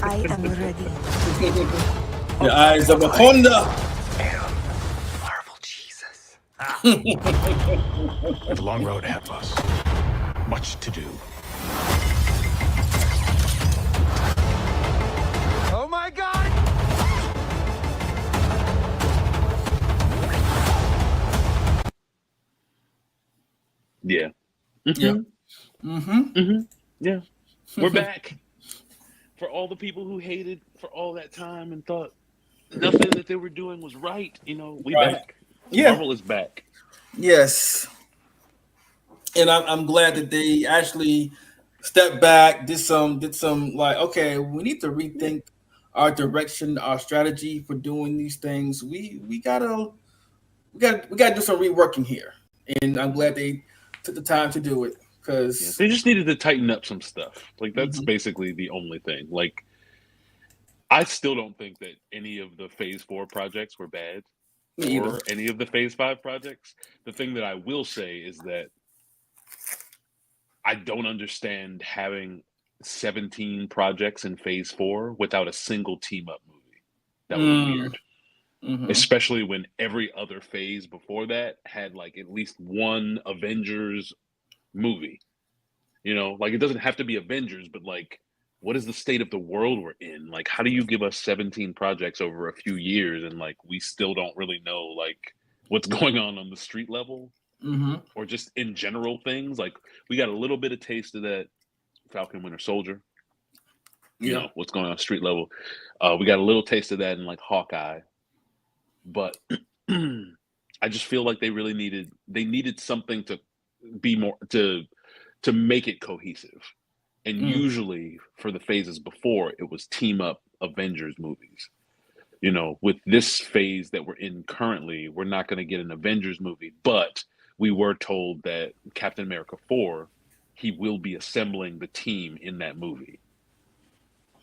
I am ready. The eyes of Wakanda. Marvel Jesus. It's a long road ahead of us. Much to do. Oh my God! Yeah. Yeah. Yeah. We're back. For all the people who hated for all that time and thought nothing that they were doing was right, we Right. back. Yeah. Marvel is back. Yes. And I'm glad that they actually stepped back, did some like, okay, we need to rethink our direction, our strategy for doing these things. We gotta do some reworking here. And I'm glad they took the time to do it because They just needed to tighten up some stuff. Like that's basically the only thing. Like I still don't think that any of the Phase 4 projects were bad Me or either. any of the Phase 5 projects. The thing that I will say is that I don't understand having 17 projects in Phase 4 without a single team up movie. That was weird. Especially when every other phase before that had like at least one Avengers movie. Like it doesn't have to be Avengers, but like what is the state of the world we're in? Like how do you give us 17 projects over a few years and like we still don't really know like what's going on the street level? Or just in general things. Like we got a little bit of taste of that Falcon Winter Soldier. What's going on street level. We got a little taste of that in like Hawkeye. But I just feel like they needed something to be more to make it cohesive. And usually for the phases before, it was team up Avengers movies. With this phase that we're in currently, we're not going to get an Avengers movie, but we were told that Captain America 4, he will be assembling the team in that movie.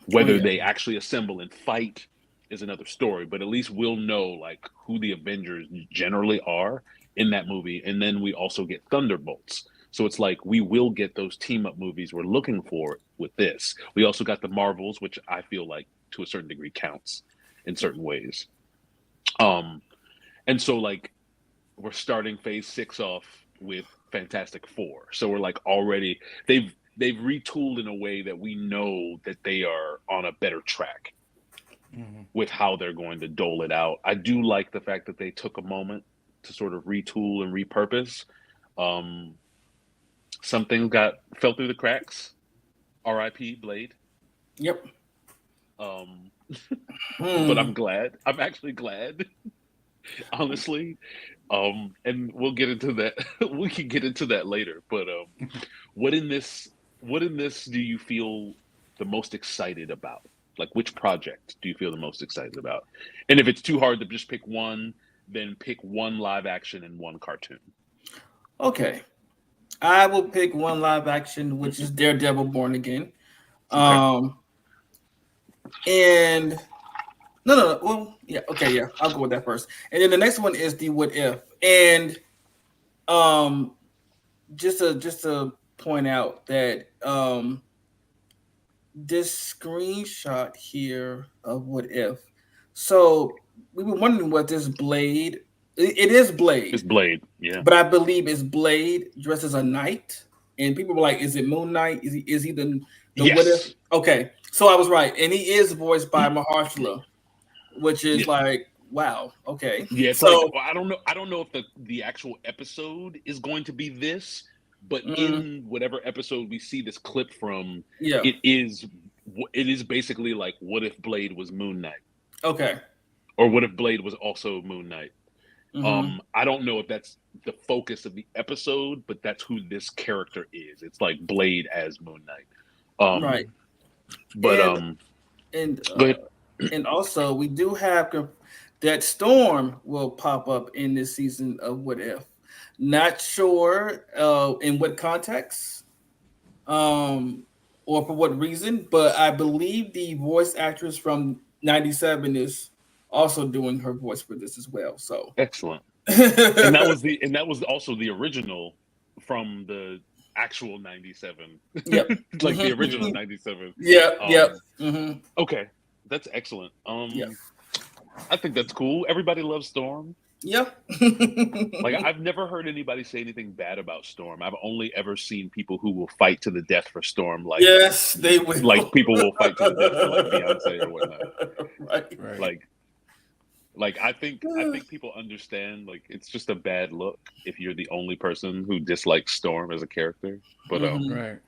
Whether they actually assemble and fight is another story, but at least we'll know like who the Avengers generally are in that movie. And then we also get Thunderbolts. So it's like we will get those team up movies we're looking for with this. We also got the Marvels, which I feel like to a certain degree counts in certain ways. And so like we're starting phase 6 off with Fantastic Four. So we're like already they've retooled in a way that we know that they are on a better track with how they're going to dole it out. I do like the fact that they took a moment to sort of retool and repurpose. Some things fell through the cracks. R.I.P. Blade. Yep. But I'm glad. I'm actually glad. Honestly. And we'll get into that. We can get into that later. But what in this do you feel the most excited about? Like, which project do you feel the most excited about? And if it's too hard to just pick one, then pick one live action and one cartoon. Okay. I will pick one live action, which is Daredevil Born Again. Okay. And no. Well, yeah. Okay, yeah. I'll go with that first. And then the next one is the What If. And just to point out that this screenshot here of What If. So we were wondering what this Blade. It is Blade. It's Blade, yeah. But I believe it's Blade dressed as a knight, and people were like, "Is it Moon Knight? Is he the yes. What If?" Okay, so I was right, and he is voiced by Mahershala, which is like, wow, okay. Yeah, it's so like, well, I don't know if the actual episode is going to be this, but in whatever episode we see this clip from, it is basically like, what if Blade was Moon Knight? Okay. Or what if Blade was also Moon Knight? I don't know if that's the focus of the episode, but that's who this character is. It's like Blade as Moon Knight. Right. But and also we do have that Storm will pop up in this season of What If. Not sure in what context, or for what reason, but I believe the voice actress from 97 is also doing her voice for this as well. So excellent. and that was also the original from the actual 97. Yep. Like the original 97. Yeah. Okay. That's excellent. I think that's cool. Everybody loves Storm. Yeah. Like, I've never heard anybody say anything bad about Storm. I've only ever seen people who will fight to the death for Storm. Like, yes, they will. Like, people will fight to the death for like Beyonce or whatnot. Right. Like I think people understand, like, it's just a bad look if you're the only person who dislikes Storm as a character. But right.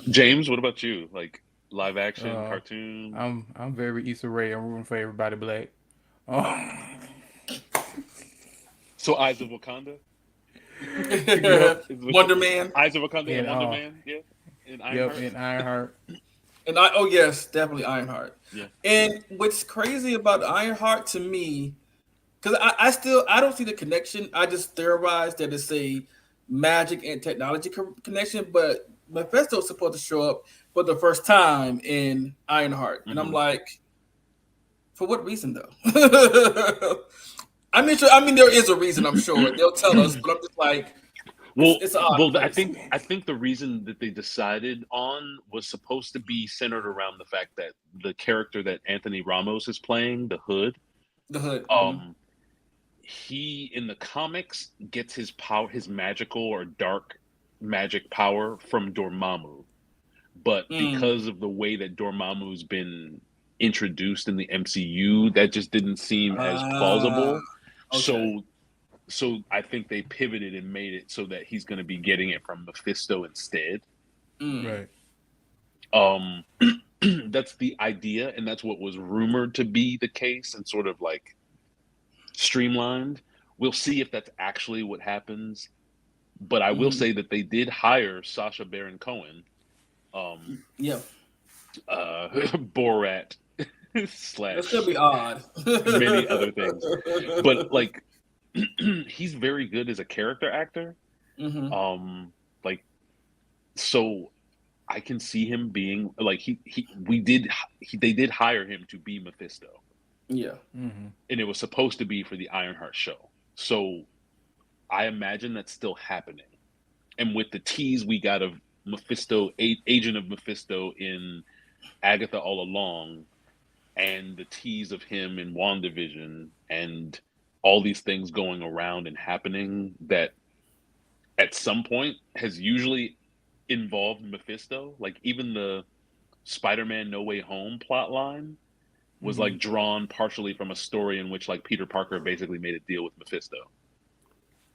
James, what about you? Like, live action, cartoon? I'm very Issa Rae. I'm rooting for everybody black. So Eyes of Wakanda? Wonder Man. Eyes of Wakanda and Wonder Man, yeah. And Ironheart. And Ironheart. And yes, definitely Ironheart. Yeah. And what's crazy about Ironheart to me, because I don't see the connection. I just theorize that it's a magic and technology connection, but Mephisto's supposed to show up for the first time in Ironheart. And I'm like, for what reason though? I mean, there is a reason, I'm sure. They'll tell us, but I'm just like, it's odd. Well, I think the reason that they decided on was supposed to be centered around the fact that the character that Anthony Ramos is playing, the Hood, he in the comics gets his power, his magical or dark magic power from Dormammu, but because of the way that Dormammu's been introduced in the MCU, that just didn't seem as plausible. Okay. So I think they pivoted and made it so that he's going to be getting it from Mephisto instead. Right. That's the idea, and that's what was rumored to be the case, and sort of like streamlined. We'll see if that's actually what happens. But I will say that they did hire Sacha Baron Cohen. Borat / That's gonna be odd. Many other things, but like, he's very good as a character actor. So I can see him being like they did hire him to be Mephisto. Yeah. And it was supposed to be for the Ironheart show. So I imagine that's still happening. And with the tease we got of Mephisto, Agent of Mephisto in Agatha All Along, and the tease of him in WandaVision, and all these things going around and happening that at some point has usually involved Mephisto. Like even the Spider-Man No Way Home plot line was like drawn partially from a story in which like Peter Parker basically made a deal with Mephisto.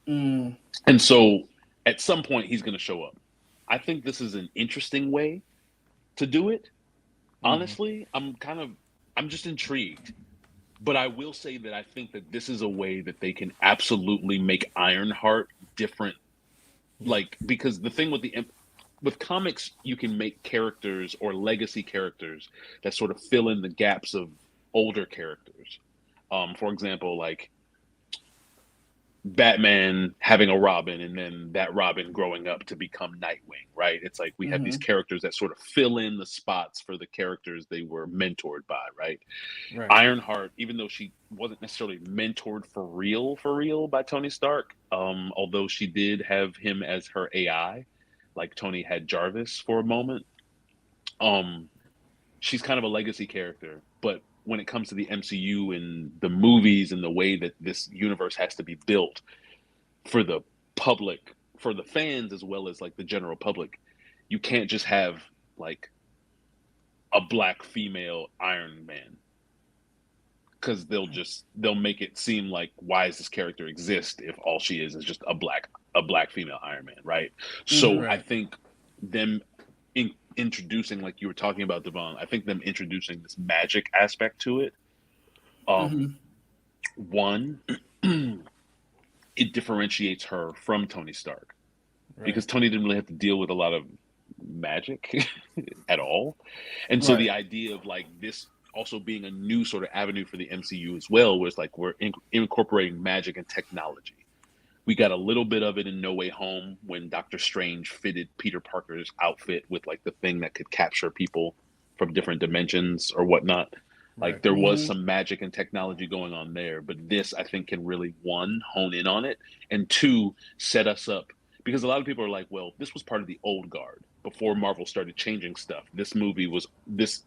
Mm. And so at some point he's going to show up. I think this is an interesting way to do it. Honestly, I'm just intrigued. But I will say that I think that this is a way that they can absolutely make Ironheart different. Like, because the thing with comics, you can make characters or legacy characters that sort of fill in the gaps of older characters. For example, like Batman having a Robin and then that Robin growing up to become Nightwing, right? It's like we have these characters that sort of fill in the spots for the characters they were mentored by, right? Ironheart, even though she wasn't necessarily mentored for real by Tony Stark, although she did have him as her AI, like Tony had Jarvis for a moment, she's kind of a legacy character. But when it comes to the MCU and the movies and the way that this universe has to be built for the public, for the fans, as well as like the general public, you can't just have like a black female Iron Man, because they'll make it seem like, why does this character exist if all she is just a black female Iron Man, right? So I think them introducing, like you were talking about, Devon, I think them introducing this magic aspect to it, one, it differentiates her from Tony Stark, because Tony didn't really have to deal with a lot of magic at all. And so the idea of like this also being a new sort of avenue for the MCU as well, was like we're incorporating magic and technology. We got a little bit of it in No Way Home when Doctor Strange fitted Peter Parker's outfit with like the thing that could capture people from different dimensions or whatnot. Like there was some magic and technology going on there, but this I think can really, one, hone in on it, and two, set us up, because a lot of people are like, well, this was part of the old guard before Marvel started changing stuff. This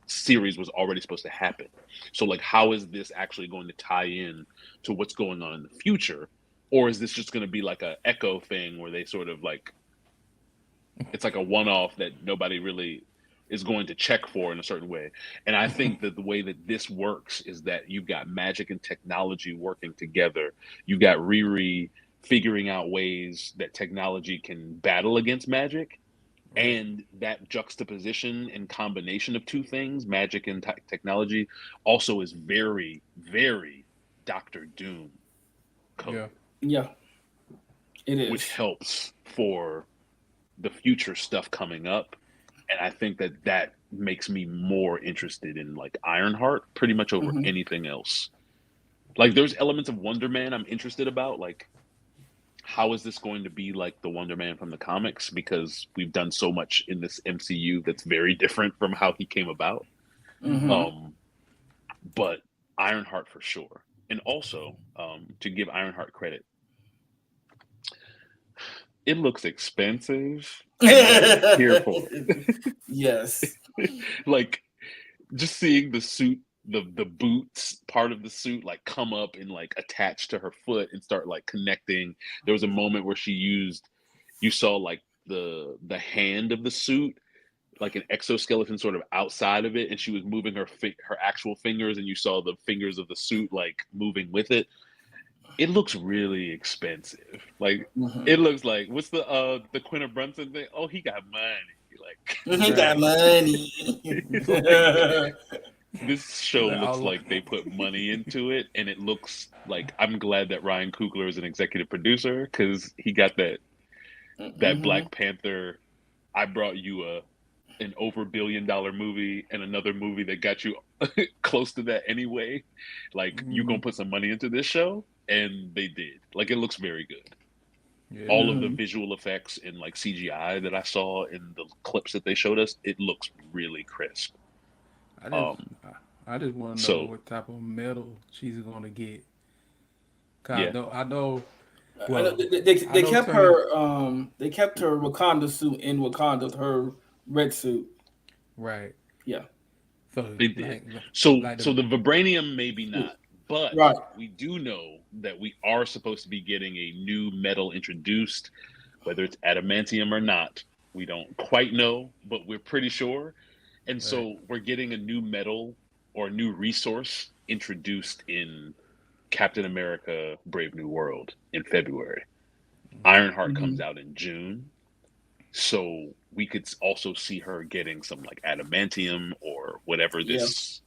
series was already supposed to happen. So like, how is this actually going to tie in to what's going on in the future? Or is this just going to be like a Echo thing where they sort of like, it's like a one-off that nobody really is going to check for in a certain way? And I think that the way that this works is that you've got magic and technology working together. You got Riri figuring out ways that technology can battle against magic. And that juxtaposition and combination of two things, magic and technology, also is very, very Doctor Doom code. Yeah, it is. Which helps for the future stuff coming up. And I think that makes me more interested in like Ironheart pretty much over anything else. Like there's elements of Wonder Man I'm interested about, like how is this going to be like the Wonder Man from the comics? Because we've done so much in this MCU that's very different from how he came about. But Ironheart for sure. And also, to give Ironheart credit, it looks expensive. I'm here for it. Yes. Like just seeing the suit, the boots part of the suit like come up and like attach to her foot and start like connecting. There was a moment where you saw like the hand of the suit, like an exoskeleton sort of outside of it, and she was moving her actual fingers, and you saw the fingers of the suit like moving with it. It looks really expensive. Like it looks like, what's the Quinta Brunson thing? Oh, he got money. Like he got money. This show looks like they put money into it, and it looks like, I'm glad that Ryan Coogler is an executive producer, because he got that Black Panther, I brought you an over $1 billion movie and another movie that got you close to that anyway. Like you gonna put some money into this show, and they did. Like it looks very good. Yeah. All of the visual effects and like CGI that I saw in the clips that they showed us, it looks really crisp. I just want to know what type of medal she's going to get. I know. Well, they kept her. They kept her Wakanda suit in Wakanda, her red suit. Right. Yeah. So they did. So the vibranium maybe not, But Right. we do know that we are supposed to be getting a new metal introduced, whether it's adamantium or not. We don't quite know, but we're pretty sure. And so we're getting a new metal or a new resource introduced in Captain America Brave New World in February. Ironheart comes out in June. So we could also see her getting some like adamantium or whatever this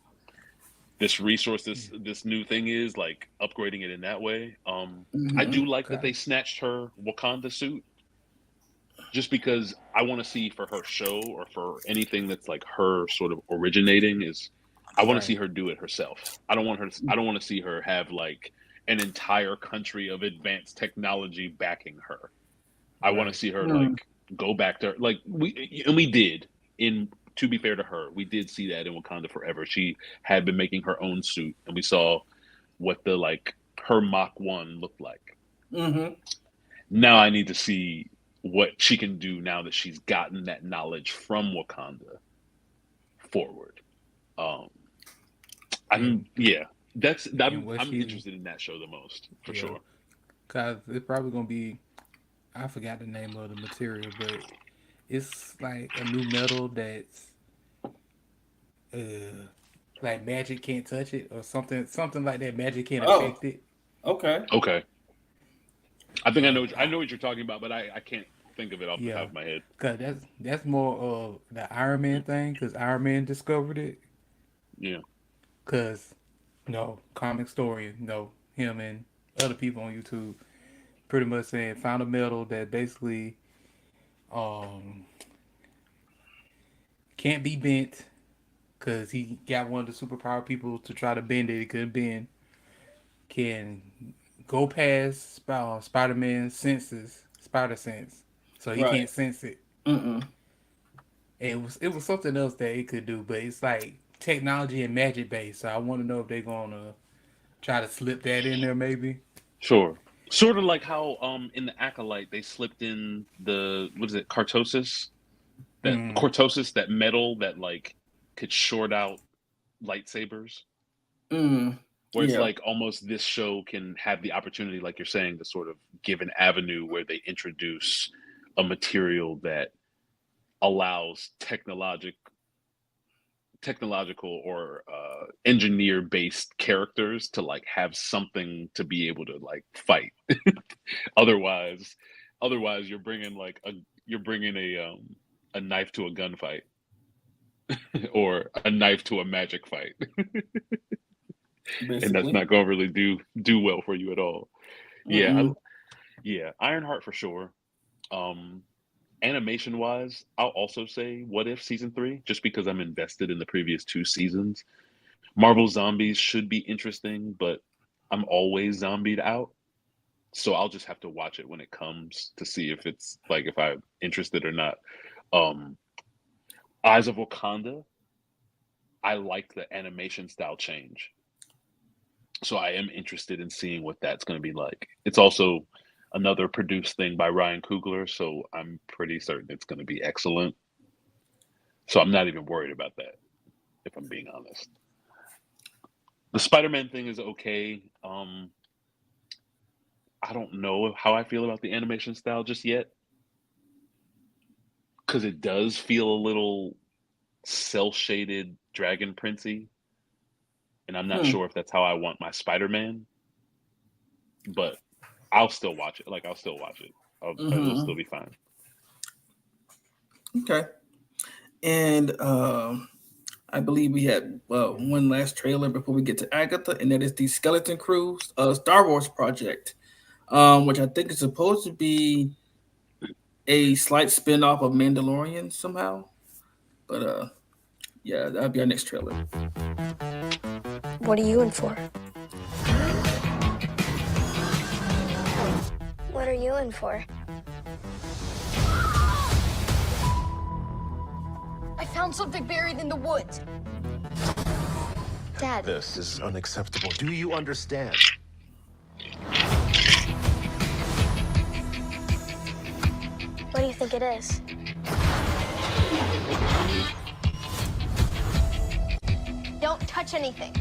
resource, this new thing is, like upgrading it in that way. I do like that they snatched her Wakanda suit, just because I want to see for her show or for anything that's like her sort of originating is I want to see her do it herself. I don't want to see her have like an entire country of advanced technology backing her. I want to see her like go back to like we did in, to be fair to her, we did see that in Wakanda Forever. She had been making her own suit, and we saw what the like her Mach 1 looked like. Now I need to see what she can do now that she's gotten that knowledge from Wakanda forward. I'm interested in that show the most for sure. Cause it's probably gonna be, I forgot the name of the material, but it's like a new metal that's like magic can't touch it or something like that. Magic can't affect it. Okay. I think I know what you're talking about, but I can't think of it off the top of my head. Cause that's more of the Iron Man thing. Cause Iron Man discovered it. Yeah. Cause comic story, him and other people on YouTube pretty much saying found a metal that basically can't be bent, because he got one of the superpower people to try to bend it. He couldn't bend. Can go past Spider-Man's spider sense, so he can't sense it. It was something else that it could do, but it's like technology and magic based. So I want to know if they're gonna try to slip that in there, maybe. Sure. Sort of like how in the Acolyte they slipped in the cortosis? Cortosis, that metal that like could short out lightsabers. Where it's like almost this show can have the opportunity, like you're saying, to sort of give an avenue where they introduce a material that allows technological or engineer-based characters to like have something to be able to like fight. Otherwise, you're bringing a knife to a gunfight or a knife to a magic fight. And that's not going to really do well for you at all. Ironheart for sure. Animation wise, I'll also say What If season 3, just because I'm invested in the previous 2 seasons. Marvel Zombies should be interesting, but I'm always zombied out, so I'll just have to watch it when it comes to see if it's like if I'm interested or not. Eyes of Wakanda, I like the animation style change, so I am interested in seeing what that's going to be like. It's also another produced thing by Ryan Coogler, so I'm pretty certain it's going to be excellent. So I'm not even worried about that, if I'm being honest. The Spider-Man thing is okay. I don't know how I feel about the animation style just yet, because it does feel a little cel-shaded Dragon Prince-y, and I'm not sure if that's how I want my Spider-Man, but I'll still watch it. It'll still be fine. Okay. And I believe we had one last trailer before we get to Agatha, and that is the Skeleton Crew Star Wars project, which I think is supposed to be a slight spin-off of Mandalorian somehow. But that'll be our next trailer. What are you in for? What are you in for? I found something buried in the woods. Dad. This is unacceptable. Do you understand? What do you think it is? Don't touch anything.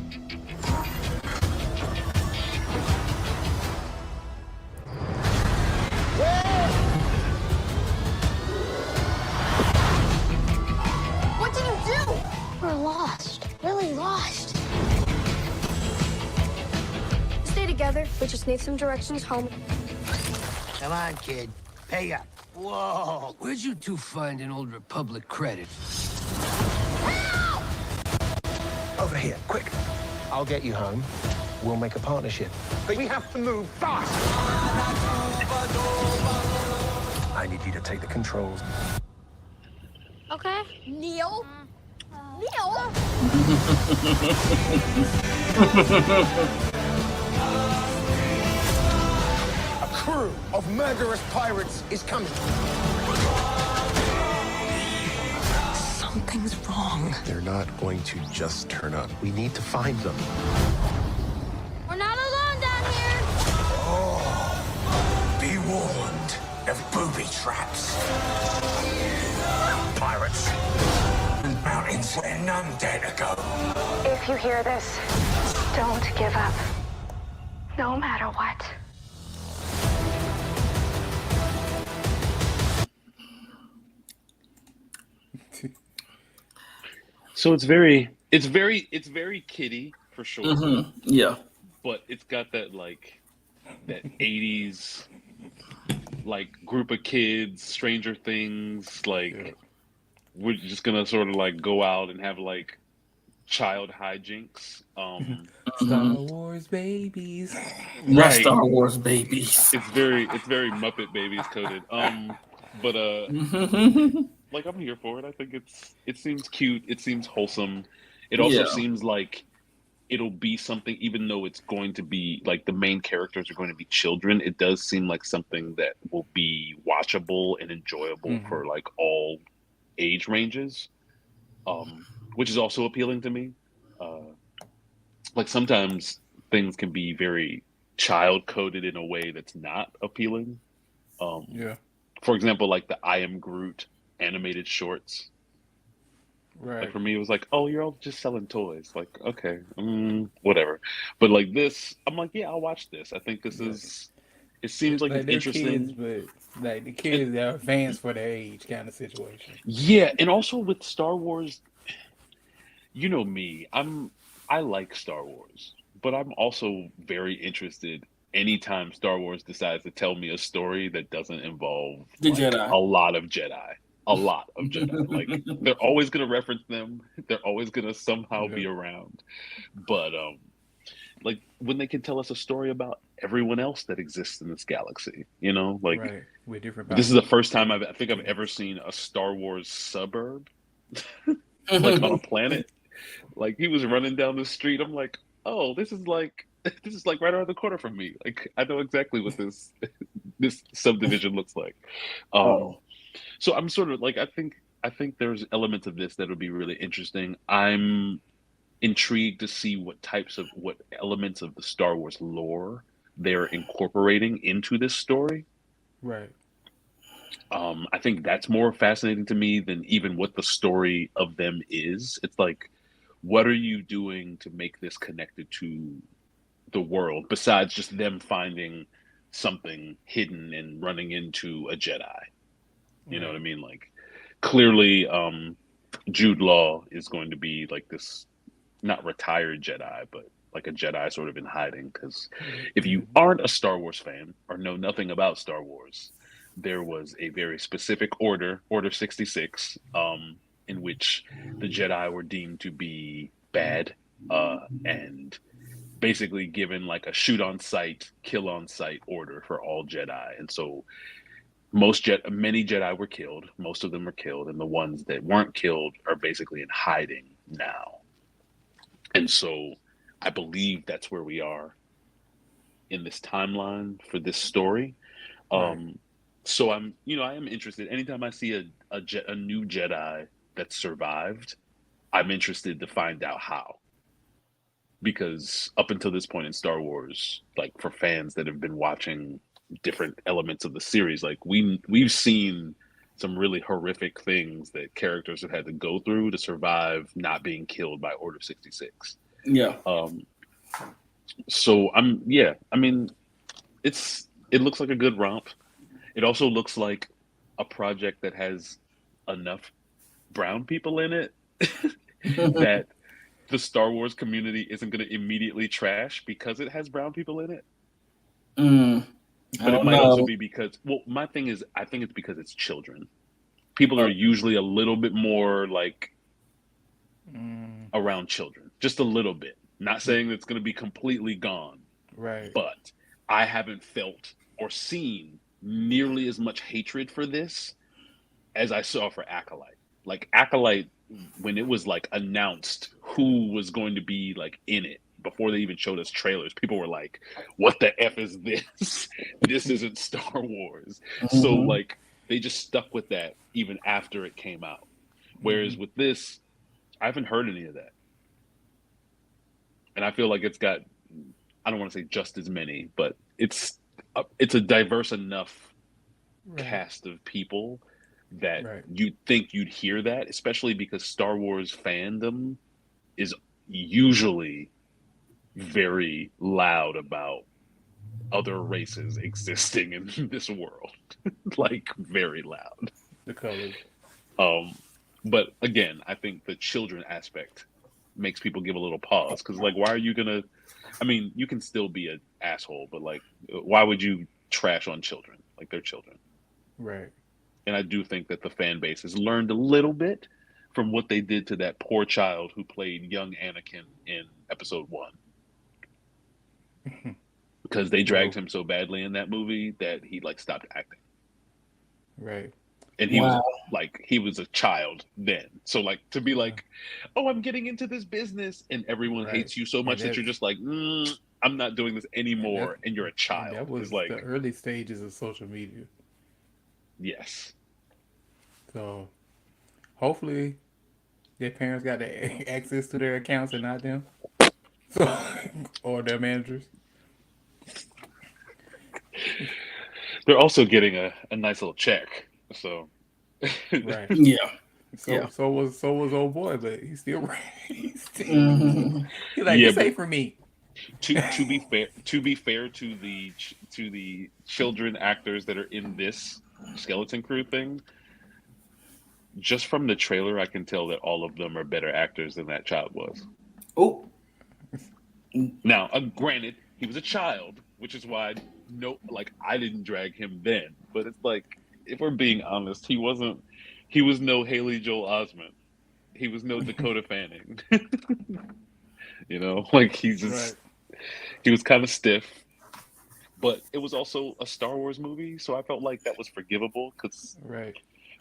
We just need some directions home. Come on, kid. Pay up. Whoa. Where'd you two find an old Republic credit? Over here, quick. I'll get you home. We'll make a partnership. But we have to move fast. I need you to take the controls. Okay. Neil? Neil? A crew of murderous pirates is coming. Something's wrong. They're not going to just turn up. We need to find them. We're not alone down here. Oh, be warned of booby traps. Pirates. Mountains where none dare to go. If you hear this, don't give up. No matter what. So it's very kiddie for sure. Mm-hmm. Yeah. But it's got that that 80s group of kids, Stranger Things, we're just gonna sort of go out and have child hijinks. Star Wars babies. Not Star Wars babies. It's very Muppet Babies coded. But I'm here for it. I think it seems cute. It seems wholesome. It also seems like it'll be something, even though it's going to be the main characters are going to be children. It does seem like something that will be watchable and enjoyable for all age ranges, which is also appealing to me. Sometimes things can be very child coded in a way that's not appealing. For example, the I Am Groot animated shorts. Right. For me, it was oh, you're all just selling toys. Okay, whatever. But this, I'm yeah, I'll watch this. I think this is. It seems like an interesting. Kids, but the kids that are fans for their age kind of situation. Yeah, and also with Star Wars, you know me, I like Star Wars, but I'm also very interested anytime Star Wars decides to tell me a story that doesn't involve the Jedi. A lot of Jedi. They're always going to reference them. They're always going to somehow be around. But when they can tell us a story about everyone else that exists in this galaxy, right. With different. This is the first time I think I've ever seen a Star Wars suburb, on a planet. He was running down the street. I'm oh, this is right around the corner from me. I know exactly what this subdivision looks like. So I'm sort of I think there's elements of this that would be really interesting. I'm intrigued to see what elements of the Star Wars lore they're incorporating into this story. Right. I think that's more fascinating to me than even what the story of them is. It's what are you doing to make this connected to the world besides just them finding something hidden and running into a Jedi? You know what I mean? Clearly, Jude Law is going to be this, not retired Jedi, but a Jedi sort of in hiding. Because if you aren't a Star Wars fan or know nothing about Star Wars, there was a very specific order, Order 66, in which the Jedi were deemed to be bad and basically given a shoot on sight, kill on sight order for all Jedi. And so many Jedi were killed. Most of them were killed, and the ones that weren't killed are basically in hiding now. And so I believe that's where we are in this timeline for this story. So I am interested. Anytime I see a new Jedi that survived, I'm interested to find out how. Because up until this point in Star Wars, for fans that have been watching different elements of the series, we've seen some really horrific things that characters have had to go through to survive not being killed by Order 66. Yeah. So it looks like a good romp. It also looks like a project that has enough brown people in it that the Star Wars community isn't going to immediately trash because it has brown people in it. I But it don't might also know. be because, well, my thing is, I think it's because it's children. People are usually a little bit more like around children, just a little bit. Not saying it's going to be completely gone, Right. but I haven't felt or seen nearly as much hatred for this as I saw for Acolyte. Like Acolyte, when it was like announced who was going to be like in it before they even showed us trailers, people were like, "What the f is this? This isn't Star Wars." So like they just stuck with that even after it came out. Whereas with this, I haven't heard any of that, and I feel like it's got, I don't want to say just as many, but it's a diverse enough cast of people that you'd think you'd hear that, especially because Star Wars fandom is usually very loud about other races existing in this world. Like very loud. The colors. But again, I think the children aspect makes people give a little pause because like why are you gonna, I mean, you can still be an asshole, but like why would you trash on children? Like they're children. Right. And I do think that the fan base has learned a little bit from what they did to that poor child who played young Anakin in episode 1. Because they dragged him so badly in that movie that he like stopped acting. Right. And he was like, he was a child then. So like to be like, oh, I'm getting into this business and everyone hates you so much that you're just like, I'm not doing this anymore. And you're a child. That was like the early stages of social media. Yes. So hopefully their parents got the access to their accounts and not them. So, or their managers. They're also getting a nice little check. So right. Yeah. So was old boy, but he's still he's like, this ain't for me. To be fair to the children actors that are in this Skeleton Crew thing, just from the trailer, I can tell that all of them are better actors than that child was. Oh. Now, granted, he was a child, which is why I didn't drag him then. But it's like, if we're being honest, he was no Haley Joel Osment. He was no Dakota Fanning. You know, like he was kind of stiff. But it was also a Star Wars movie, so I felt like that was forgivable because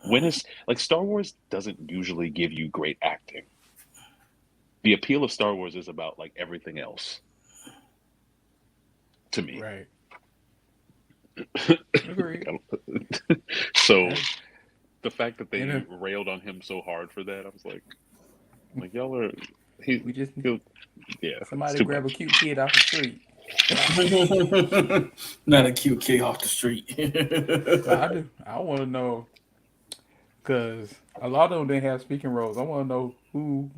when it's like Star Wars doesn't usually give you great acting. The appeal of Star Wars is about like everything else. To me. Right. So the fact that they railed on him so hard for that, I was like y'all are somebody grab a cute kid off the street. Not a cute kid off the street. I want to know because a lot of them didn't have speaking roles. I want to know who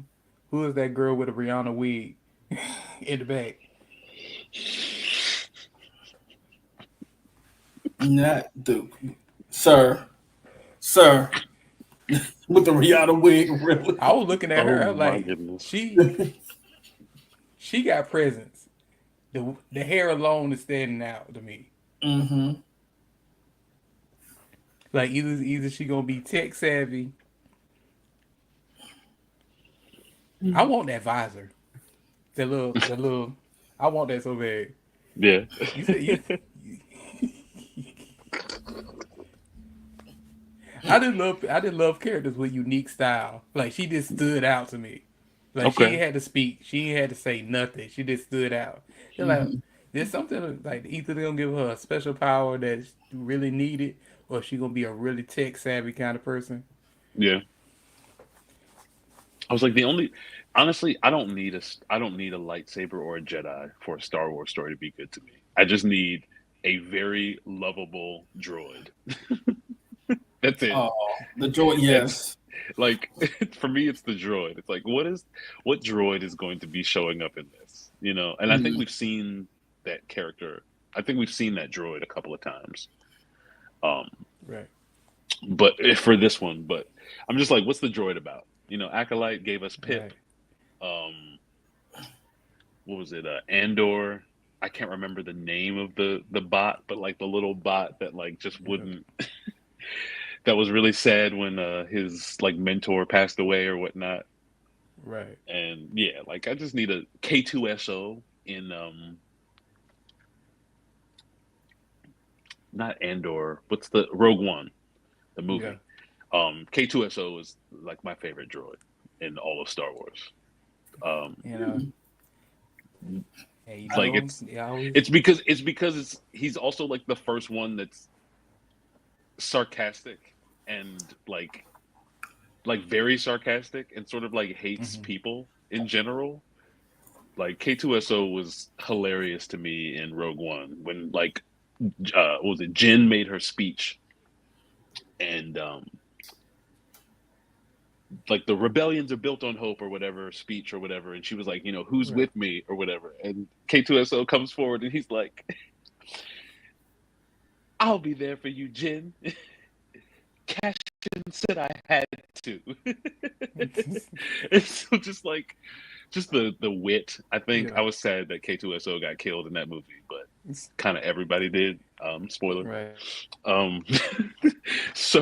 is that girl with a Rihanna wig in the back. Not Duke, sir, with the Rihanna wig. Really, I was looking at her like she got presence. The hair alone is standing out to me. Like either she gonna be tech savvy. I want that visor. The little. I want that so bad. Yeah. I did love characters with unique style. Like she just stood out to me. Like she ain't had to speak. She ain't had to say nothing. She just stood out. They're like, there's something like either they're gonna give her a special power that's really needed, or she gonna be a really tech savvy kind of person. Yeah. I was like, honestly, I don't need a lightsaber or a Jedi for a Star Wars story to be good to me. I just need a very lovable droid. That's it. Oh, the droid, yes. Like for me, it's the droid. It's like, what droid is going to be showing up in this? You know, and I think we've seen that character. I think we've seen that droid a couple of times. Right. But for this one, but I'm just like, what's the droid about? You know, Acolyte gave us Pip. What was it? Andor I can't remember the name of the bot, but like the little bot that like just wouldn't. That was really sad when his like mentor passed away or whatnot. Right. And yeah, like I just need a K2SO in not Andor. What's the Rogue One, the movie? Yeah. K2SO is like my favorite droid in all of Star Wars. You know. Hey, Like it's because he's also like the first one that's sarcastic and like very sarcastic and sort of like hates people in general. Like K2SO was hilarious to me in Rogue One when like what was it, Jin made her speech and like the rebellions are built on hope or whatever speech or whatever, and she was like, you know, who's with me or whatever, and K2SO comes forward and he's like, I'll be there for you, Jin. Cashin said I had to. It's so just the wit. I think I was sad that K2SO got killed in that movie, but kind of everybody did. Spoiler. Right. So,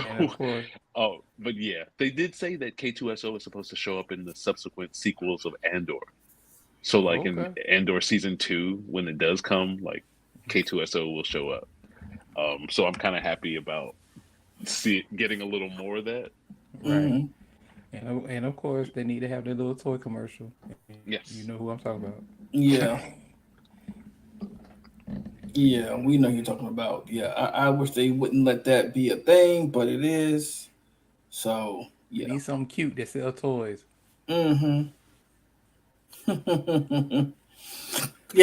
but yeah, they did say that K2SO is supposed to show up in the subsequent sequels of Andor. So, like in Andor season 2, when it does come, like K2SO will show up. So I'm kind of happy about getting a little more of that. Right. And of course, they need to have their little toy commercial. Yes. You know who I'm talking about. Yeah. Yeah, we know who you're talking about. Yeah, I wish they wouldn't let that be a thing, but it is. So, yeah. Need something cute that sell toys. Yeah,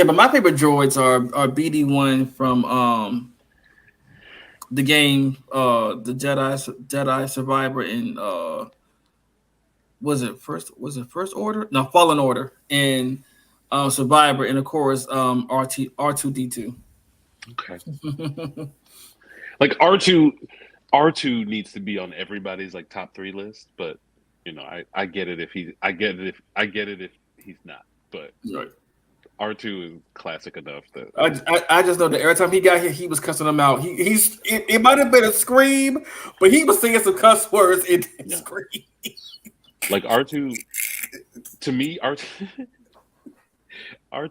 but my favorite droids are BD1 from the game, the Jedi Survivor, and was it First Order? No, Fallen Order, and Survivor, and of course R2D2. Okay. Like R2 needs to be on everybody's like top 3 list, but you know, I get it if he's not, but R2 is classic enough that I just know that every time he got here, he was cussing them out. It might have been a scream, but he was saying some cuss words in that scream. Like R2, to me, R2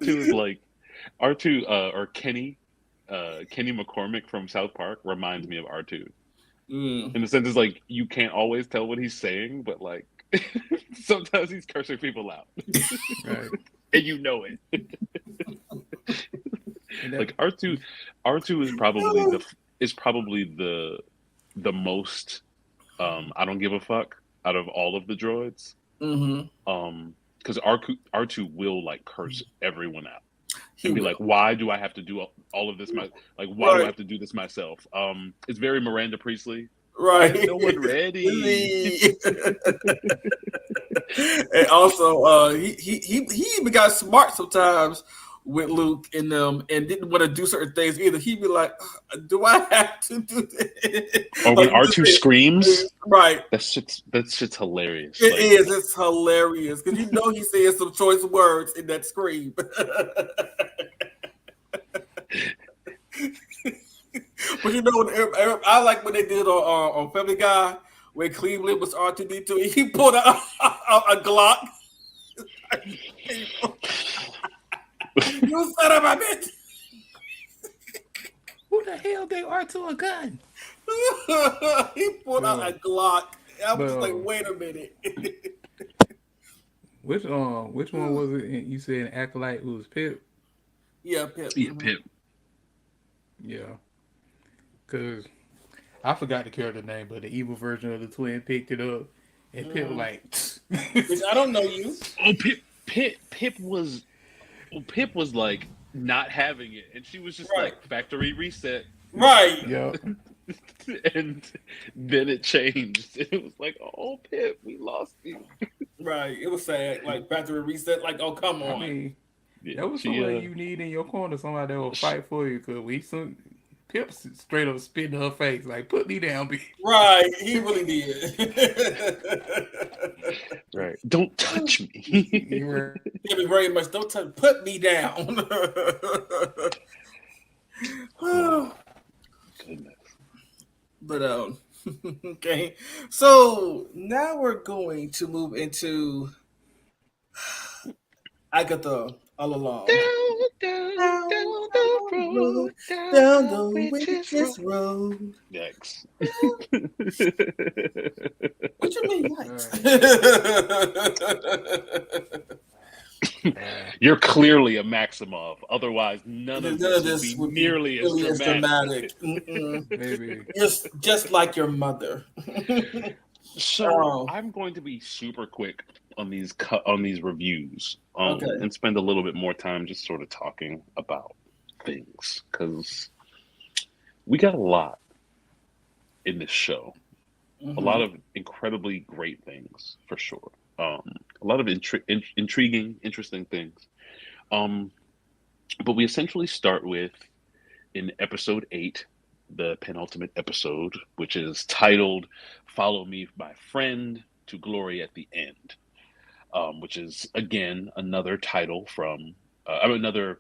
is like R2 or Kenny McCormick from South Park reminds me of R2. In the sense, it's like you can't always tell what he's saying, but like sometimes he's cursing people out, and you know it. Like R2 is probably the most I don't give a fuck out of all of the droids. Because R2 will like curse everyone out and be like, why do I have to do all of this? Why do I have to do this myself? It's very Miranda Priestley. Right. No one ready. And also, he even got smart sometimes with Luke and them, and didn't want to do certain things either. He'd be like, "Do I have to do this?" Or when R2 screams, right? That shit's hilarious. It is. It's hilarious because you know he said some choice words in that scream. But you know, I like when they did on Family Guy when Cleveland was R2D2. He pulled out a Glock. You son of a bitch! Who the hell gave R2 a gun? He pulled out a Glock. I was like, wait a minute. Which one was it? You said an Acolyte? It was Pip. Yeah, Pip. Yeah, Pip. Yeah. Because I forgot the character name, but the evil version of the twin picked it up, and Pip like, I don't know you. Oh, Pip was like not having it, and she was just like factory reset. Right. Yeah. And then it changed. It was like, oh, Pip, we lost you. Right. It was sad. Like factory reset. Like, oh, come on. I mean, that was somebody you need in your corner. Somebody that will fight for you. Because Pip straight up spit in her face, like, put me down, B. Right, he really did. Right. Don't touch me. Thank you very much. Don't touch. Put me down. Oh, goodness. But okay. So now we're going to move into Agatha all along. Down the witch's road. Yikes. What you mean, yikes? You're clearly a Maximov. Otherwise, none of this would be nearly as dramatic. Maybe. Just like your mother. So I'm going to be super quick on these reviews, Okay. and spend a little bit more time just sort of talking about things, because we got a lot in this show. Mhm. A lot of incredibly great things, for sure. A lot of intriguing, interesting things. But we essentially start with, in episode 8, the penultimate episode, which is titled "Follow Me, My Friend, to Glory at the End," which is, again, another title from, another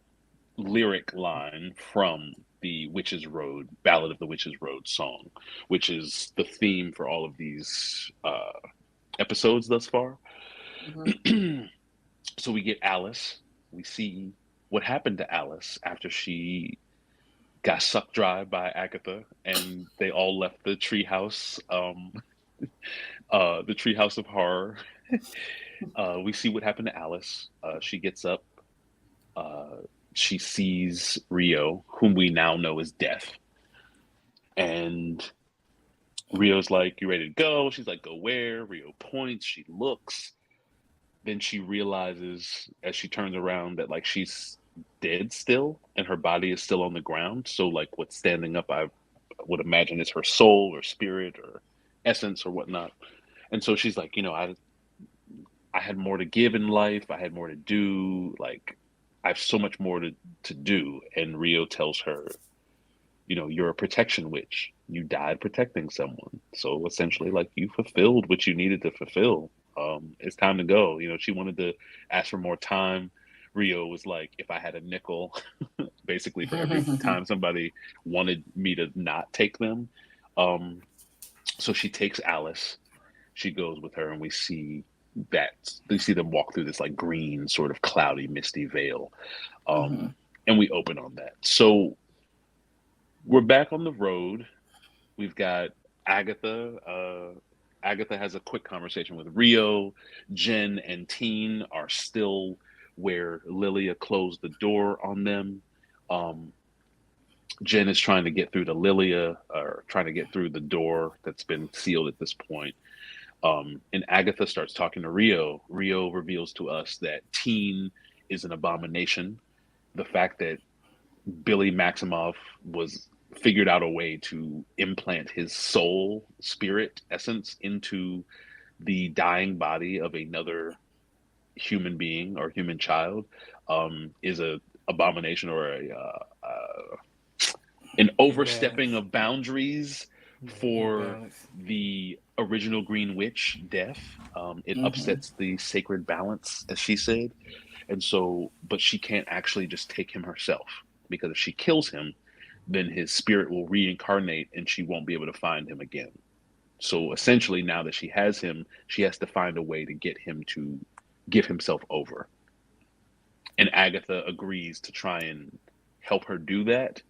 lyric line from the Witch's Road, Ballad of the Witch's Road song, which is the theme for all of these episodes thus far. So we get Alice. We see what happened to Alice after she got sucked dry by Agatha, and they all left the treehouse, the treehouse of horror. We see what happened to Alice. She gets up. She sees Rio, whom we now know as Death, and Rio's like, "You ready to go?" She's like, "Go where?" Rio points. She looks. Then she realizes, as she turns around, that like she's dead still, and her body is still on the ground. So like what's standing up, I would imagine, is her soul or spirit or essence or whatnot. And so she's like, I had more to give in life. I had more to do. Like, I have so much more to do. And Rio tells her, you're a protection witch. You died protecting someone. So essentially, like, you fulfilled what you needed to fulfill. It's time to go. She wanted to ask for more time. Rio was like, if I had a nickel, basically for every time somebody wanted me to not take them. So she takes Alice. She goes with her, and we see them walk through this like green, sort of cloudy, misty veil. And we open on that. So we're back on the road. We've got Agatha. Agatha has a quick conversation with Rio. Jen and Teen are still where Lilia closed the door on them. Jen is trying to get through to Lilia, or trying to get through the door that's been sealed at this point. And Agatha starts talking to Rio. Rio reveals to us that Teen is an abomination. The fact that Billy Maximoff figured out a way to implant his soul, spirit, essence into the dying body of another human being or human child, is a abomination, or an overstepping of boundaries for the original Green Witch, Death. It upsets the sacred balance, as she said. And so, but she can't actually just take him herself, because if she kills him, then his spirit will reincarnate and she won't be able to find him again. So essentially, now that she has him, she has to find a way to get him to give himself over. And Agatha agrees to try and help her do that,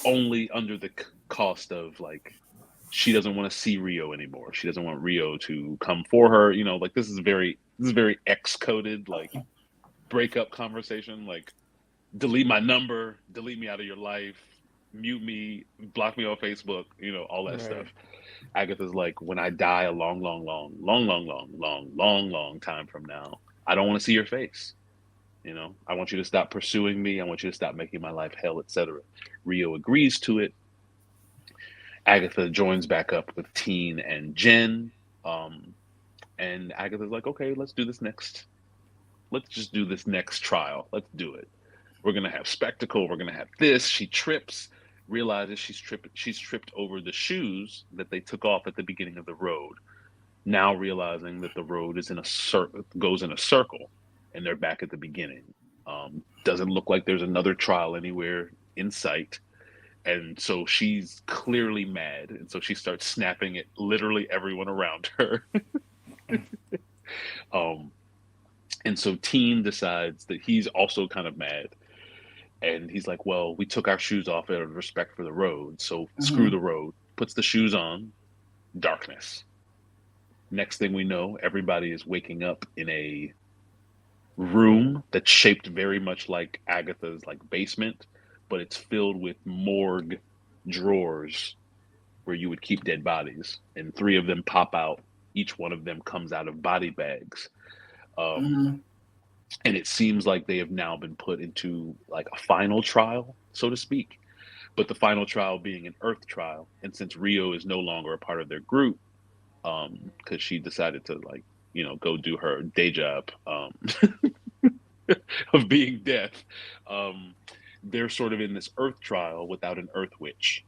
only under the cost of, like, she doesn't want to see Rio anymore. She doesn't want Rio to come for her. Like, this is very X-coded, like, breakup conversation. Like, delete my number, delete me out of your life, mute me, block me on Facebook, all that stuff. Agatha's like, when I die a long time from now, I don't want to see your face. I want you to stop pursuing me. I want you to stop making my life hell, etc. Rio agrees to it. Agatha joins back up with Teen and Jen. And Agatha's like, okay, let's just do this next trial. Let's do it. We're going to have spectacle. We're going to have this. She trips. realizes she's tripped over the shoes that they took off at the beginning of the road. Now realizing that the road is goes in a circle, and they're back at the beginning. Doesn't look like there's another trial anywhere in sight, and so she's clearly mad, and so she starts snapping at literally everyone around her. And so Teen decides that he's also kind of mad, and he's like, well, we took our shoes off out of respect for the road, so screw the road. Puts the shoes on. Darkness. Next thing we know, everybody is waking up in a room that's shaped very much like Agatha's like basement, but it's filled with morgue drawers where you would keep dead bodies, and 3 of them pop out. Each one of them comes out of body bags. And it seems like they have now been put into like a final trial, so to speak, but the final trial being an Earth trial. And since Rio is no longer a part of their group, because she decided to like, go do her day job of being death, they're sort of in this Earth trial without an Earth witch.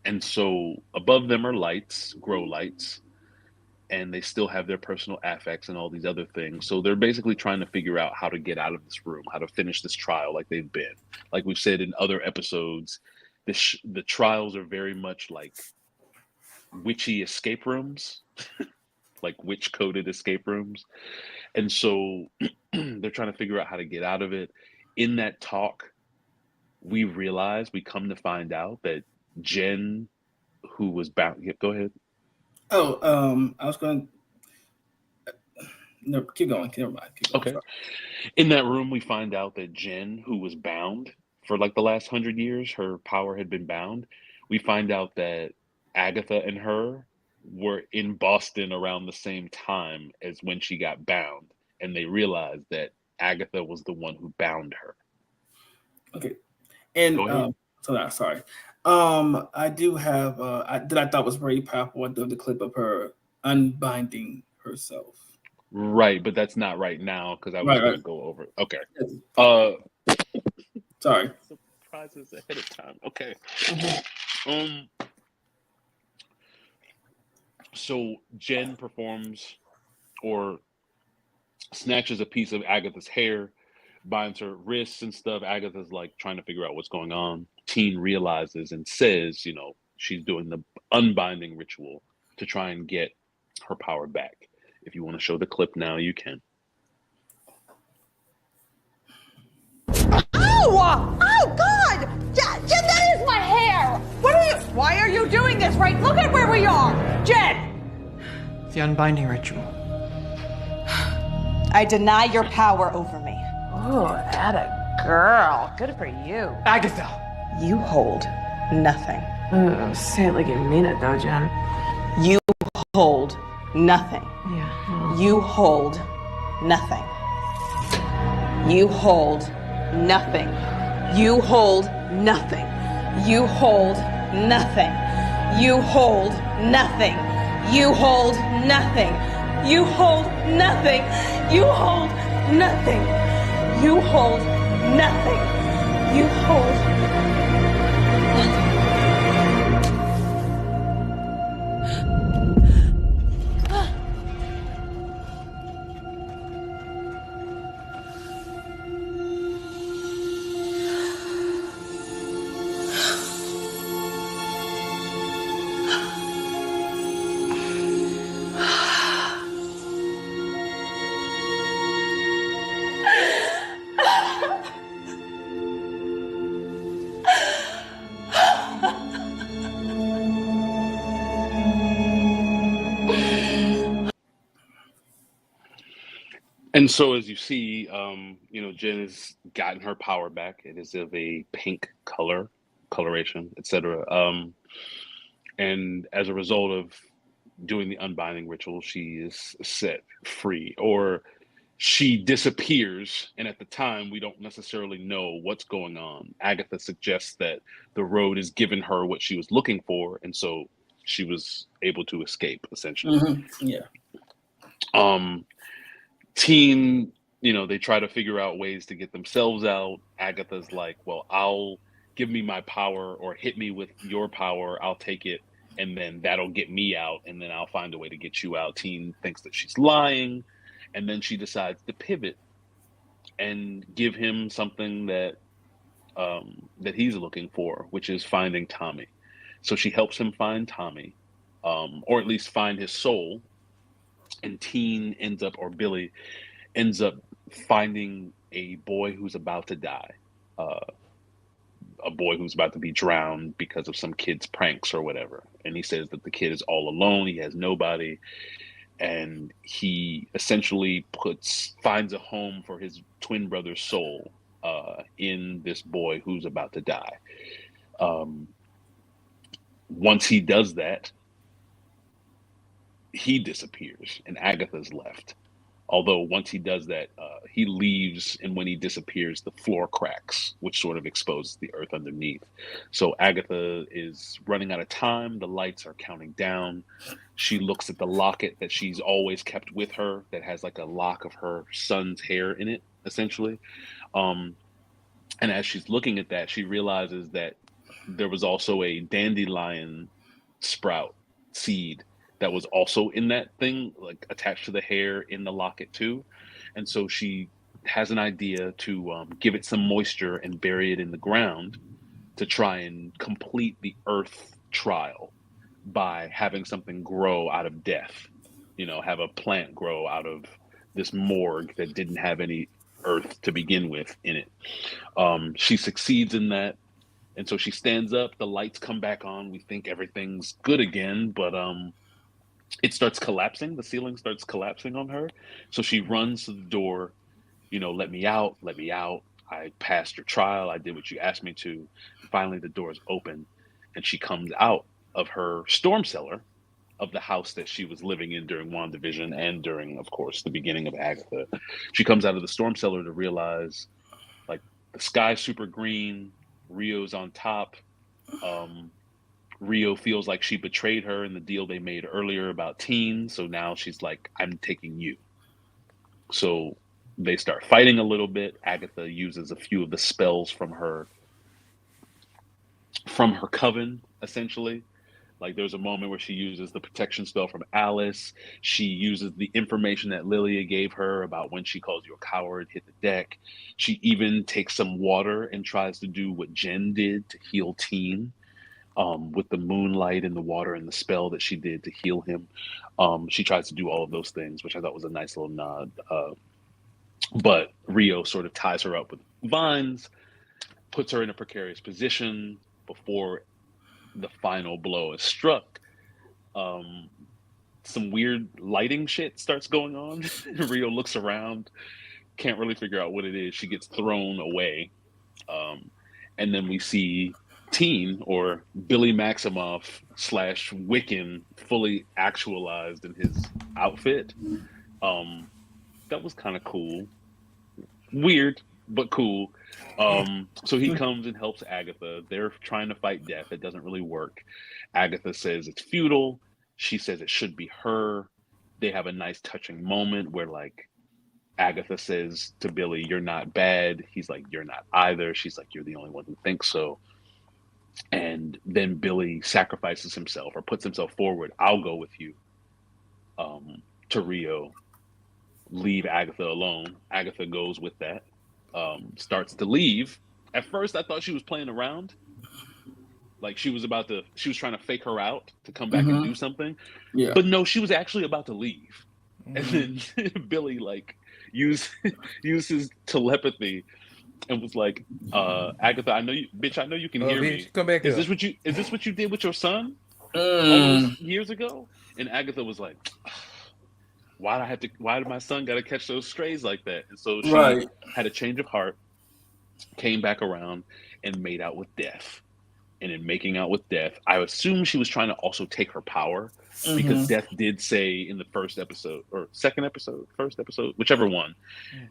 And so above them are lights, grow lights, and they still have their personal affects and all these other things. So they're basically trying to figure out how to get out of this room, how to finish this trial like they've been. Like we've said in other episodes, the trials are very much like witchy escape rooms, like witch-coded escape rooms. And so they're trying to figure out how to get out of it. In that talk, we come to find out that Jen, who was bound... Yeah, go ahead. Oh, I was going. No, keep going. Never mind. Keep going. Okay. Sorry. In that room, we find out that Jen, who was bound for like the last 100 years, her power had been bound. We find out that Agatha and her were in Boston around the same time as when she got bound, and they realized that Agatha was the one who bound her. Okay. And sorry. I do have that I thought was very powerful. I do have the clip of her unbinding herself. Right, but that's not right now because I was going to go over. Okay. Sorry. Surprises ahead of time. Okay. So Jen performs or snatches a piece of Agatha's hair, binds her wrists and stuff. Agatha's like trying to figure out what's going on. Teen realizes and says, she's doing the unbinding ritual to try and get her power back. If you want to show the clip now, you can. Oh! Oh, God! Jen, that is my hair! Why are you doing this, right? Look at where we are! Jen! The unbinding ritual. I deny your power over me. Oh, atta girl. Good for you. Agatha! You hold nothing. Say it like you mean it, though, Jen. You hold nothing. Yeah. Well. You hold nothing. You hold nothing. You hold nothing. You hold nothing. You hold nothing. You hold nothing. You hold nothing. You hold nothing. You hold nothing. You hold nothing. And so, as you see, Jen has gotten her power back. It is of a pink coloration, etc. And as a result of doing the unbinding ritual, she is set free, or she disappears. And at the time, we don't necessarily know what's going on. Agatha suggests that the road has given her what she was looking for, and so she was able to escape, essentially. Mm-hmm. Yeah. Teen, they try to figure out ways to get themselves out. Agatha's like, well, I'll give me my power or hit me with your power. I'll take it. And then that'll get me out. And then I'll find a way to get you out. Teen thinks that she's lying. And then she decides to pivot and give him something that he's looking for, which is finding Tommy. So she helps him find Tommy, or at least find his soul. And Billy ends up finding a boy who's about to die, a boy who's about to be drowned because of some kid's pranks or whatever. And he says that the kid is all alone. He has nobody. And he essentially finds a home for his twin brother's soul in this boy who's about to die. Once he does that, he disappears and Agatha's left. Although once he does that, he leaves, and when he disappears, the floor cracks, which sort of exposes the earth underneath. So Agatha is running out of time. The lights are counting down. She looks at the locket that she's always kept with her that has like a lock of her son's hair in it, essentially. And as she's looking at that, she realizes that there was also a dandelion sprout seed that was also in that thing, like attached to the hair in the locket too. And so she has an idea to give it some moisture and bury it in the ground to try and complete the earth trial by having something grow out of death, have a plant grow out of this morgue that didn't have any earth to begin with in it. She succeeds in that. And so she stands up, the lights come back on. We think everything's good again, but it starts collapsing. The ceiling starts collapsing on her. So she runs to the door, let me out, let me out. I passed your trial. I did what you asked me to. Finally, the door is open and she comes out of her storm cellar of the house that she was living in during WandaVision and during, of course, the beginning of Agatha. She comes out of the storm cellar to realize, like, the sky's super green, Rio's on top. Rio feels like she betrayed her in the deal they made earlier about teens. So now she's like, I'm taking you. So they start fighting a little bit. Agatha uses a few of the spells from her coven, essentially. Like there's a moment where she uses the protection spell from Alice. She uses the information that Lilia gave her about when she calls you a coward, hit the deck. She even takes some water and tries to do what Jen did to heal Teen. With the moonlight and the water and the spell that she did to heal him. She tries to do all of those things, which I thought was a nice little nod. But Rio sort of ties her up with vines, puts her in a precarious position before the final blow is struck. Some weird lighting shit starts going on. Rio looks around, can't really figure out what it is. She gets thrown away. And then we see Teen, or Billy Maximoff / Wiccan, fully actualized in his outfit. That was kind of cool. Weird, but cool. So he comes and helps Agatha. They're trying to fight death. It doesn't really work. Agatha says it's futile. She says it should be her. They have a nice touching moment where, like, Agatha says to Billy, "You're not bad." He's like, "You're not either." She's like, "You're the only one who thinks so." And then Billy sacrifices himself or puts himself forward. I'll go with you, to Rio. Leave Agatha alone. Agatha goes with that. Starts to leave. At first, I thought she was playing around. Like she was trying to fake her out to come back and do something. Yeah. But no, she was actually about to leave. And then Billy used his telepathy and was like, Agatha, I know you can hear me. Come back is up. this what you did with your son all those years ago? And Agatha was like, why did my son gotta catch those strays like that? And so she had a change of heart, came back around, and made out with Death. And in making out with Death, I assume she was trying to also take her power, because Death did say in the first episode, whichever one,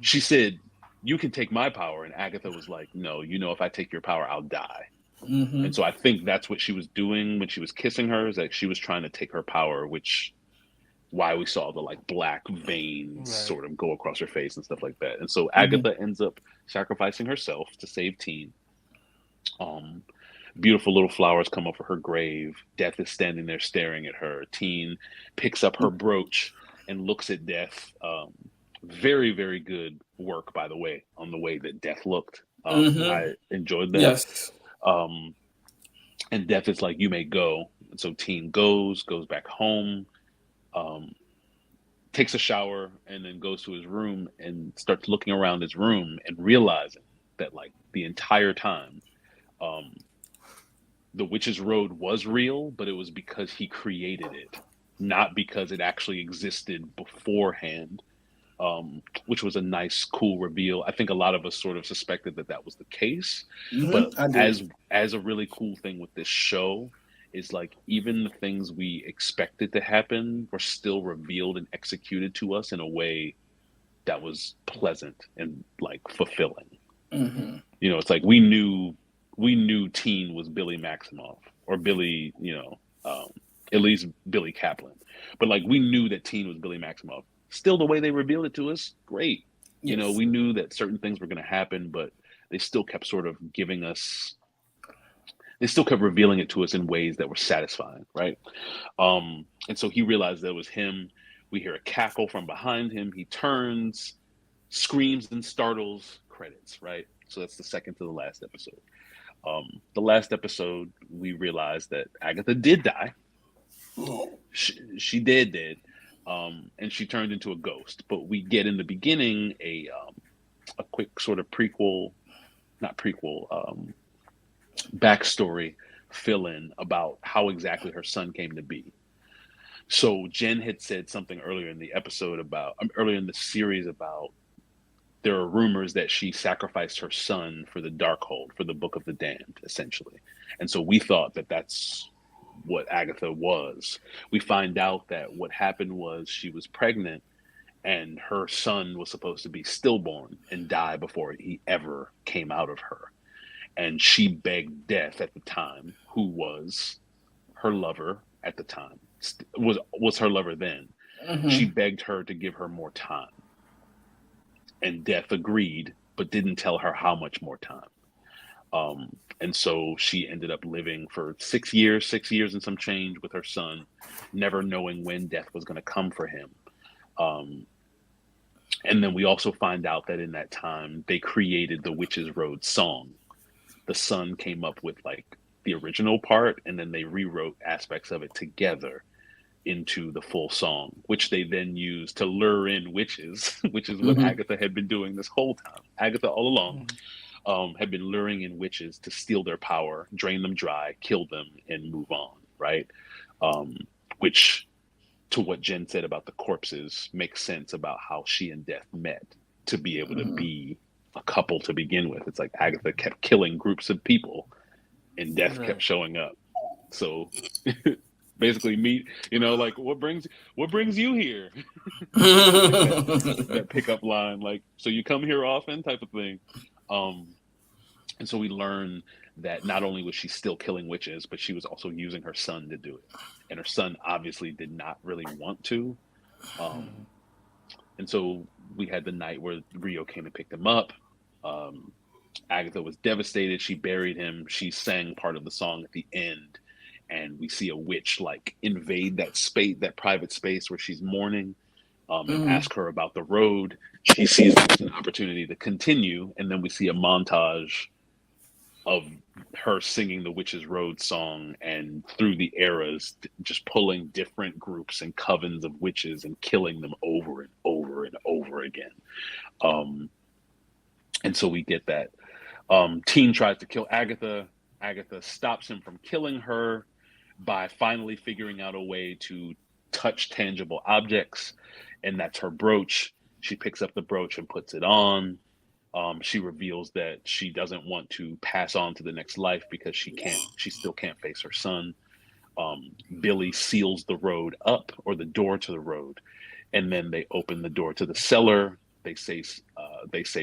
she said, "You can take my power," and Agatha was like, "No, if I take your power, I'll die." And so I think that's what she was doing when she was kissing her, is that she was trying to take her power, why we saw the black veins sort of go across her face and stuff like that. And so Agatha ends up sacrificing herself to save Teen. Beautiful little flowers come over her grave. Death is standing there staring at her. Teen picks up her brooch and looks at Death. Very, very good work, by the way, on the way that Death looked. I enjoyed that. Yes. And Death is like, "You may go." And so Teen goes back home, takes a shower, and then goes to his room and starts looking around his room and realizing that, like, the entire time, the Witch's Road was real, but it was because he created it, not because it actually existed beforehand, which was a nice, cool reveal. I think a lot of us sort of suspected that that was the case, but as a really cool thing with this show is, like, even the things we expected to happen were still revealed and executed to us in a way that was pleasant and, like, fulfilling. You know, it's like we knew Teen was Billy Maximoff, or Billy, at least Billy Kaplan. But, like, we knew that Teen was Billy Maximoff. Still, the way they revealed it to us, great. Yes. You know, we knew that certain things were going to happen, but they still kept sort of they still kept revealing it to us in ways that were satisfying, right? And so he realized that it was him. We hear a cackle from behind him. He turns, screams and startles, credits, right? So that's the second to the last episode. The last episode, we realized that Agatha did die. She did. And she turned into a ghost. But we get in the beginning a quick sort of backstory fill-in about how exactly her son came to be. So Jen had said something earlier in the series about there are rumors that she sacrificed her son for the Darkhold, for the Book of the Damned, essentially. And so we thought that that's what Agatha was. We find out that what happened was she was pregnant and her son was supposed to be stillborn and die before he ever came out of her. And she begged Death at the time, who was her lover at the time, was her lover then. She begged her to give her more time. And Death agreed, but didn't tell her how much more time. And so she ended up living for 6 years and some change with her son, never knowing when Death was going to come for him. And then we also find out that in that time, they created the Witch's Road song. The son came up with, like, the original part, and then they rewrote aspects of it together into the full song, which they then used to lure in witches, which is what Agatha had been doing this whole time. Agatha all along had been luring in witches to steal their power, drain them dry, kill them, and move on, right? Which, to what Jen said about the corpses, makes sense about how she and Death met to be able to be a couple to begin with. It's like Agatha kept killing groups of people and Death kept showing up. So basically meet, like, what brings you here? that pickup line, like, so you come here often, type of thing. And so we learn that not only was she still killing witches, but she was also using her son to do it. And her son obviously did not really want to. And so we had the night where Rio came and picked him up. Agatha was devastated. She buried him. She sang part of the song at the end. And we see a witch, like, invade that space, that private space where she's mourning, and ask her about the road. She sees it as an opportunity to continue. And then we see a montage of her singing the Witch's Road song, and through the eras, just pulling different groups and covens of witches and killing them over and over and over again. And so we get that. Teen tries to kill Agatha. Agatha stops him from killing her by finally figuring out a way to touch tangible objects, and that's her brooch. She picks up the brooch and puts it on. She reveals that she doesn't want to pass on to the next life because she still can't face her son. Billy seals the road up, or the door to the road, and then they open the door to the cellar. They say,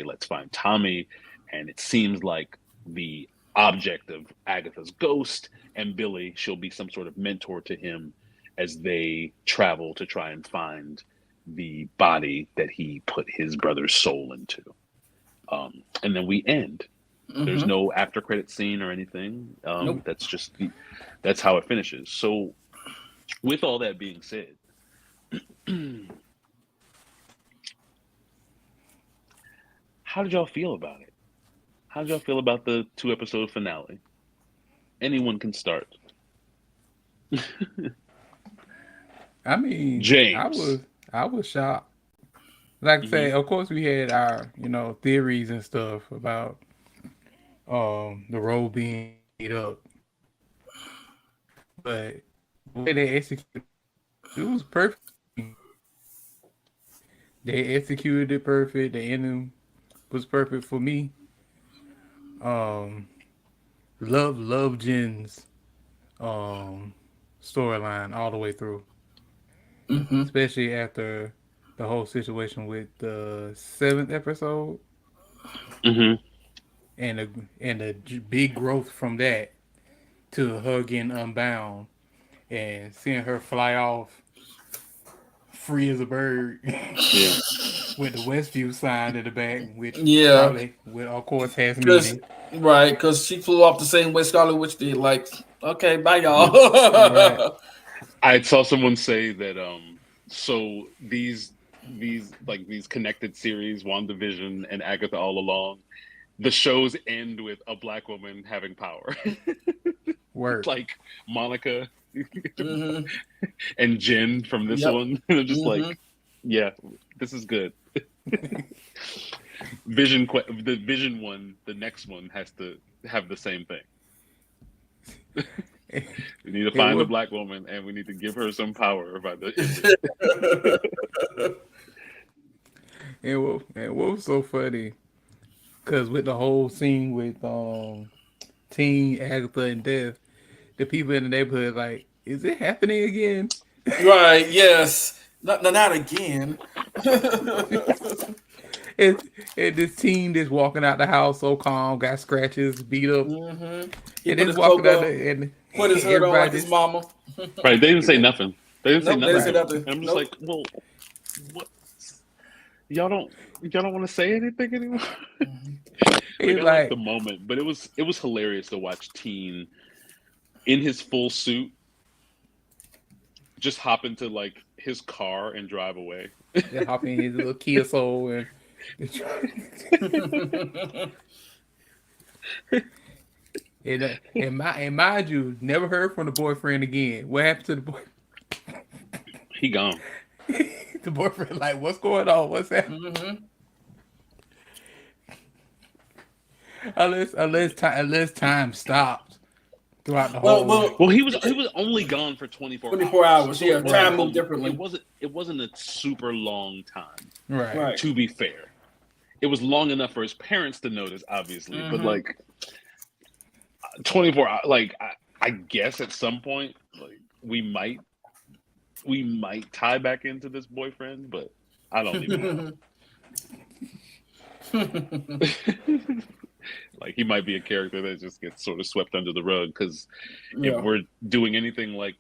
let's find Tommy. And it seems like the object of Agatha's ghost and Billy, she'll be some sort of mentor to him as they travel to try and find the body that he put his brother's soul into. And then we end There's no after credit scene or anything. Nope. That's how it finishes. So, with all that being said, how did y'all feel about it? How did y'all feel about the 2-episode finale? Anyone can start. I mean, James. I was shocked. Like I say, of course we had our, theories and stuff about the role being beat up. But the way they executed it was perfect. They executed it perfect. The ending was perfect for me. Love Jen's storyline all the way through. Especially after the whole situation with the 7th episode. And the big growth from that to her getting unbound and seeing her fly off free as a bird. Yeah. With the Westview sign in the back, which probably, of course, has meaning. Right, because she flew off the same way Scarlet Witch did. Like, okay, bye, y'all. Right. I saw someone say that so these connected series, WandaVision and Agatha All Along, the shows end with a black woman having power. Word. Like Monica and Jen from this one. They're just like, yeah, this is good. The Vision one, the next one has to have the same thing. We need to find a black woman, and we need to give her some power by the And what was so funny, because with the whole scene with Teen, Agatha, and Death, the people in the neighborhood like, is it happening again? Right, yes. Not again. And this teen that's walking out the house so calm, got scratches, beat up. He and put then his walking out coat there and put his hood on like his mama. Right, they didn't say nothing. They didn't say nothing. nothing. And I'm just like, well, what? Y'all don't want to say anything anymore. I like the moment, but it was hilarious to watch Teen in his full suit just hop into like his car and drive away. Yeah, hop in his little Kia Soul and and mind you, never heard from the boyfriend again. What happened to the boy? He gone. The boyfriend like, what's going on? What's happening? Unless time stopped throughout the whole. Well, he was only gone for 24 hours. So Yeah, time moved differently. It wasn't a super long time. Right. To be fair, it was long enough for his parents to notice, obviously, but like 24 hours. Like I guess at some point, like we might tie back into this boyfriend, but I don't even know. Like he might be a character that just gets sort of swept under the rug because if we're doing anything like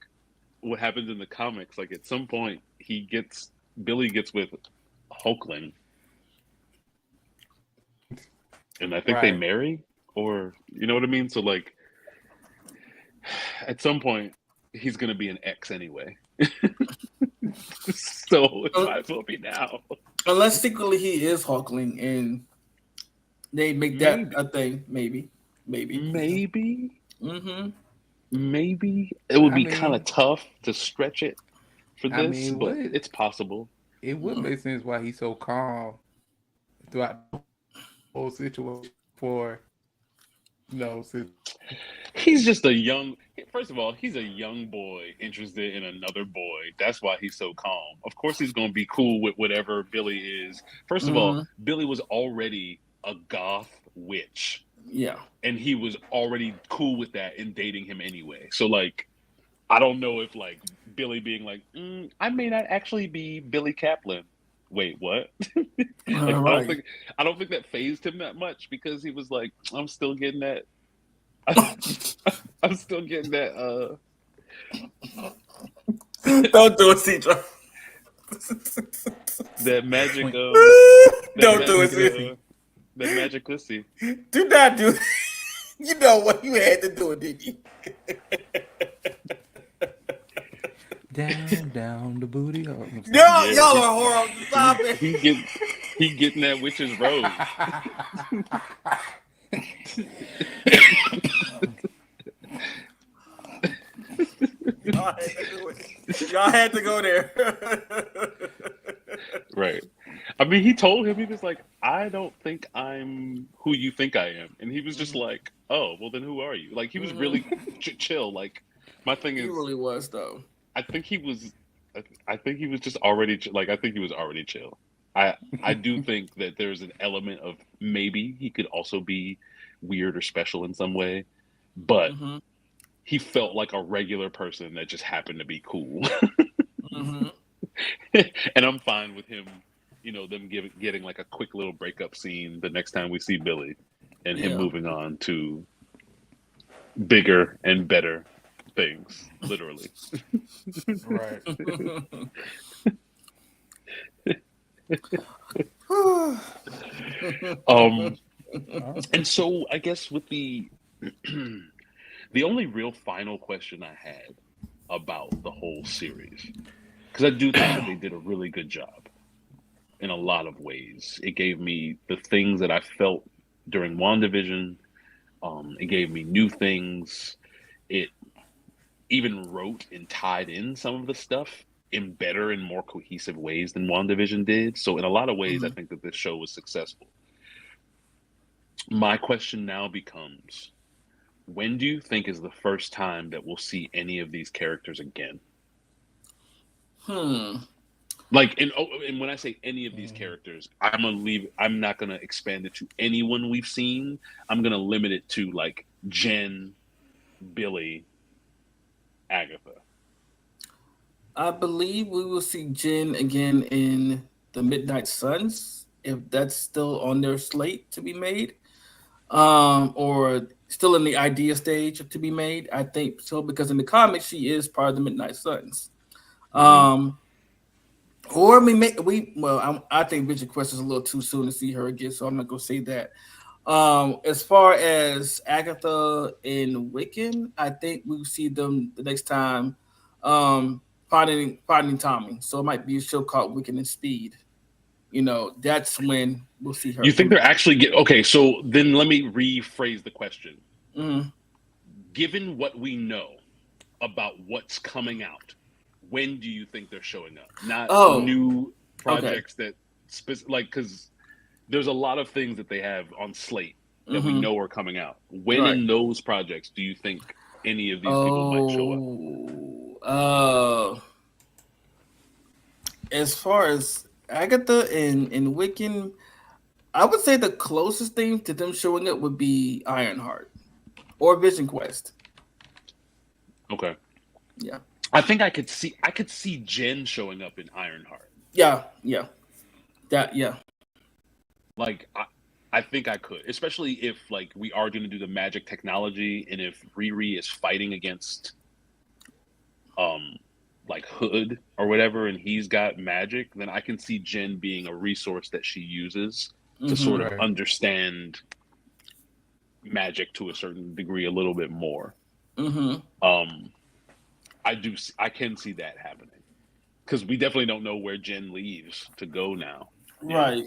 what happens in the comics, like at some point Billy gets with Hulkling, and I think they marry, or you know what I mean. So like at some point he's gonna be an ex anyway. So it might as well be now. Unless secretly he is Hulkling and they make that a thing, maybe. Maybe it would be kind of tough to stretch it for this, but it's possible. It would make sense why he's so calm throughout the whole situation. He's just first of all, he's a young boy interested in another boy. That's why he's so calm. Of course he's going to be cool with whatever Billy is. First of all, Billy was already a goth witch. Yeah. And he was already cool with that and dating him anyway. So like, I don't know if like Billy being like, I may not actually be Billy Kaplan. Wait, what? Like, I don't think that fazed him that much because he was like, I'm still getting that. I'm still getting that. Don't do it, Cedra. That magic. Don't do it, Cedra. that magic pussy. Do not do. You know what you had to do it, didn't you? Down the booty hole. Y'all are horrible. Stop it. He getting that witch's robe. Y'all had to go there. Right. I mean, he told him, he was like, I don't think I'm who you think I am. And he was just like, oh, well, then who are you? Like, he was really chill. Like, my thing is... He really was, though. I think he was just already... Like, I think he was already chill. I do think that there's an element of maybe he could also be weird or special in some way. But he felt like a regular person that just happened to be cool. And I'm fine with him, you know, them getting like a quick little breakup scene the next time we see Billy, and him moving on to bigger and better things, literally. Right. And so I guess with the only real final question I had about the whole series, because I do think that they did a really good job in a lot of ways. It gave me the things that I felt during WandaVision. It gave me new things. It even wrote and tied in some of the stuff in better and more cohesive ways than WandaVision did. So in a lot of ways, I think that this show was successful. My question now becomes, when do you think is the first time that we'll see any of these characters again? Like, and when I say any of these characters, I'm not gonna expand it to anyone we've seen. I'm gonna limit it to like Jen, Billy, Agatha. I believe we will see Jen again in the Midnight Suns, if that's still on their slate to be made, or still in the idea stage to be made. I think so, because in the comics she is part of the Midnight Suns. Or I think Vision Quest is a little too soon to see her again, so I'm not gonna say that. As far as Agatha and Wiccan, I think we'll see them the next time. Finding Tommy. So it might be a show called Wiccan and Speed. You know, that's when we'll see her. You think they're actually okay? So then let me rephrase the question. Given what we know about what's coming out, when do you think they're showing up? Not new projects that because there's a lot of things that they have on slate that we know are coming out. When in those projects do you think any of these people might show up? As far as Agatha and Wiccan, I would say the closest thing to them showing up would be Ironheart or Vision Quest. Okay. Yeah. I think I could see Jen showing up in Ironheart. Yeah. Like I think I could, especially if like we are going to do the magic technology, and if Riri is fighting against like Hood or whatever, and he's got magic, then I can see Jen being a resource that she uses to sort of understand magic to a certain degree a little bit more. I can see that happening, because we definitely don't know where Jen leaves to go now. Right.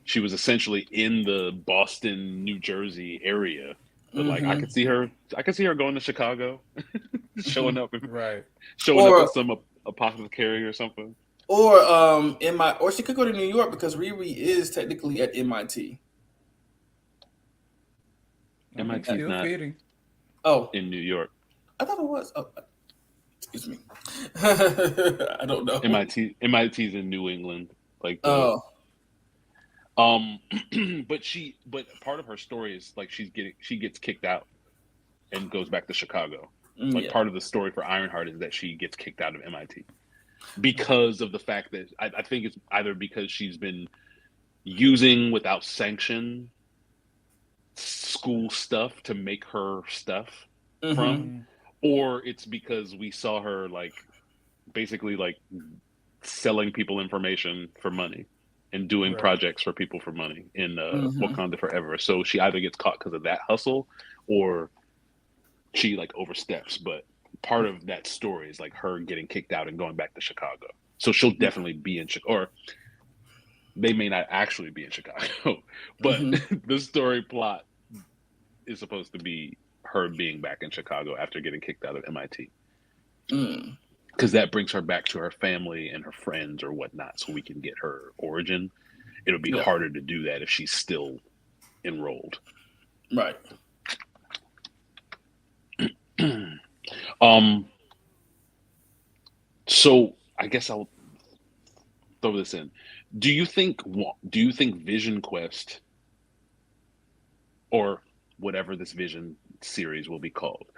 She was essentially in the Boston, New Jersey area, but like I could see her going to Chicago, showing up, showing up with some apothecary or something. Or she could go to New York, because Riri is technically at MIT. MIT's not fading. In New York. I thought it was. Oh, excuse me. I don't know. MIT's in New England. Like but part of her story is like she gets kicked out and goes back to Chicago. Part of the story for Ironheart is that she gets kicked out of MIT because of the fact that I think it's either because she's been using without sanction school stuff to make her stuff from, or it's because we saw her like basically like selling people information for money. and doing Right. projects for people for money in Mhm. Wakanda Forever. So she either gets caught because of that hustle, or she like oversteps. But part of that story is like her getting kicked out and going back to Chicago. So she'll definitely be in Chicago, or they may not actually be in Chicago, but the story plot is supposed to be her being back in Chicago after getting kicked out of MIT. Mm. Because that brings her back to her family and her friends or whatnot, so we can get her origin. It'll be Yeah. harder to do that if she's still enrolled. Right. So I guess I'll throw this in. Do you think Vision Quest, or whatever this Vision series will be called,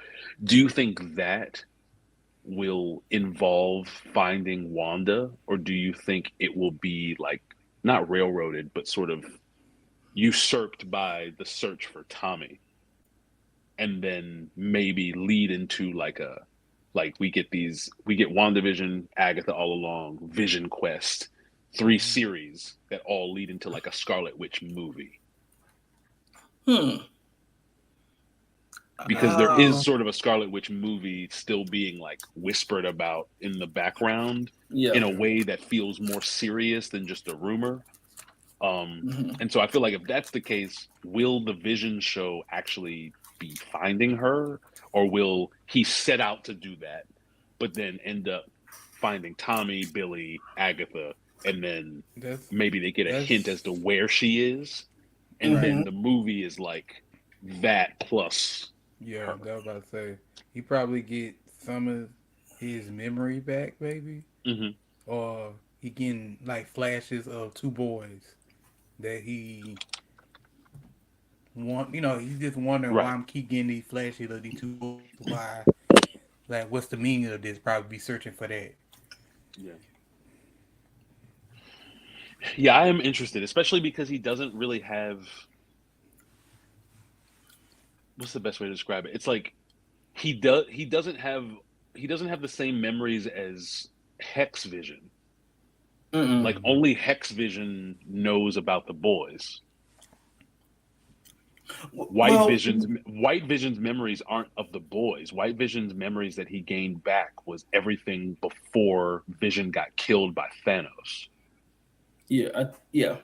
do you think that will involve finding Wanda, or do you think it will be like not railroaded, but sort of usurped by the search for Tommy, and then maybe lead into like we get WandaVision, Agatha all along, Vision Quest, 3 series that all lead into like a Scarlet Witch movie? Because there is sort of a Scarlet Witch movie still being like whispered about in the background in a way that feels more serious than just a rumor. And so I feel like if that's the case, will the Vision show actually be finding her, or will he set out to do that, but then end up finding Tommy, Billy, Agatha, and then maybe they get a hint as to where she is, and then the movie is like that plus. Yeah, that was about to say. He probably get some of his memory back, maybe. Or he getting like flashes of 2 boys that he want. He's just wondering why I'm keep getting these flashes of these 2 boys. Why? Like, what's the meaning of this? Probably be searching for that. Yeah, I am interested, especially because he doesn't really have. What's the best way to describe it? It's like he doesn't have the same memories as Hex Vision. Like only Hex Vision knows about the boys. White Vision's memories aren't of the boys. White Vision's memories that he gained back was everything before Vision got killed by Thanos. Yeah.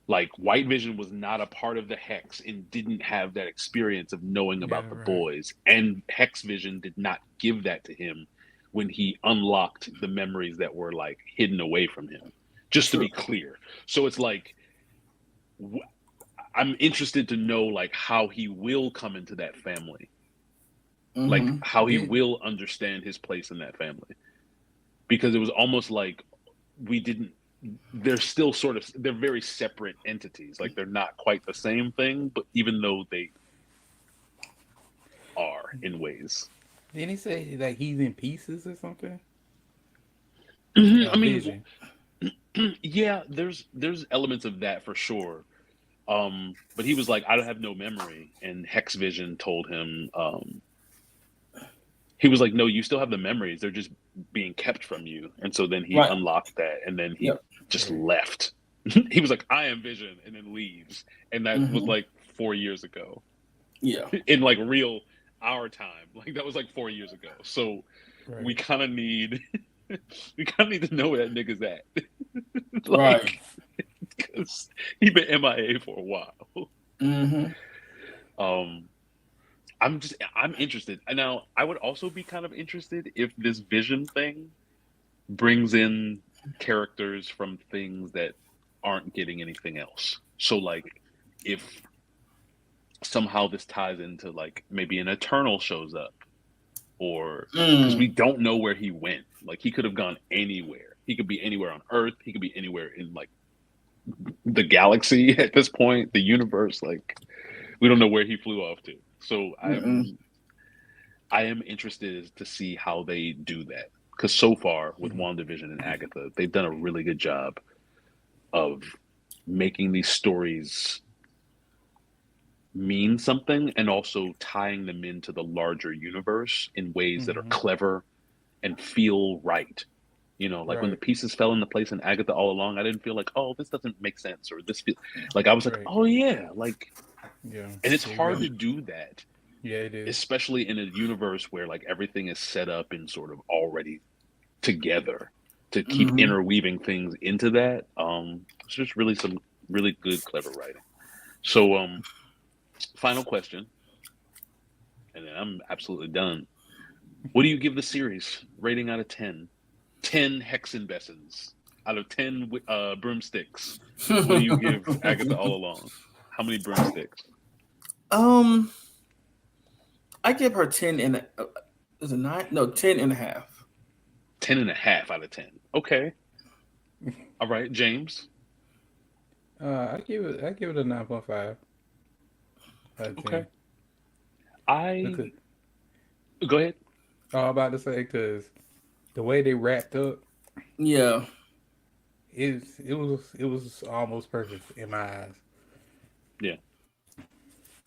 Like White Vision was not a part of the Hex and didn't have that experience of knowing about the boys. And Hex Vision did not give that to him when he unlocked the memories that were like hidden away from him. Just to be clear. So it's like, I'm interested to know like how he will come into that family. Like how he will understand his place in that family. Because it was almost like they're still they're very separate entities. Like they're not quite the same thing, but even though they are in ways. Didn't he say like he's in pieces or something? I mean, yeah, there's elements of that for sure. But he was like, I have no memory, and Hex Vision told him, he was like, no, you still have the memories. They're just being kept from you. And so then he unlocked that, and then he just left. He was like, I am Vision, and then leaves. And that was like 4 years ago. Yeah. In like real our time. Like that was like 4 years ago. So we kind of need to know where that nigga's at. Like, because he's been MIA for a while. I'm interested. Now, I would also be kind of interested if this Vision thing brings in characters from things that aren't getting anything else. So, like, if somehow this ties into, like, maybe an Eternal shows up, or because we don't know where he went. Like, he could have gone anywhere. He could be anywhere on Earth. He could be anywhere in, like, the galaxy at this point, the universe. Like, we don't know where he flew off to. So I am interested to see how they do that, because so far with WandaVision and Agatha, they've done a really good job of making these stories mean something and also tying them into the larger universe in ways that are clever and feel right. You know, like when the Right. pieces fell into place in Agatha All Along, I didn't feel like, oh, this doesn't make sense, or this feel like I was like, Right. oh yeah, like, Yeah. and it's It hard really. to do that, Yeah, it is. especially in a universe where like everything is set up and sort of already together to keep Mm-hmm. interweaving things into that. It's just really some really good, clever writing. So, final question, and then I'm absolutely done. What do you give the series rating out of 10? 10 Hexenbessons out of 10 broomsticks. What do you give Agatha All Along? How many broomsticks? I give her 10 and is it 9? No, 10 and a half. 10 and a half out of 10. Okay. All right, James. I give it a 9.5 out of 10. Okay. Because, Go ahead. I'm about to say, because the way they wrapped up, Yeah. it was almost perfect in my eyes. Yeah.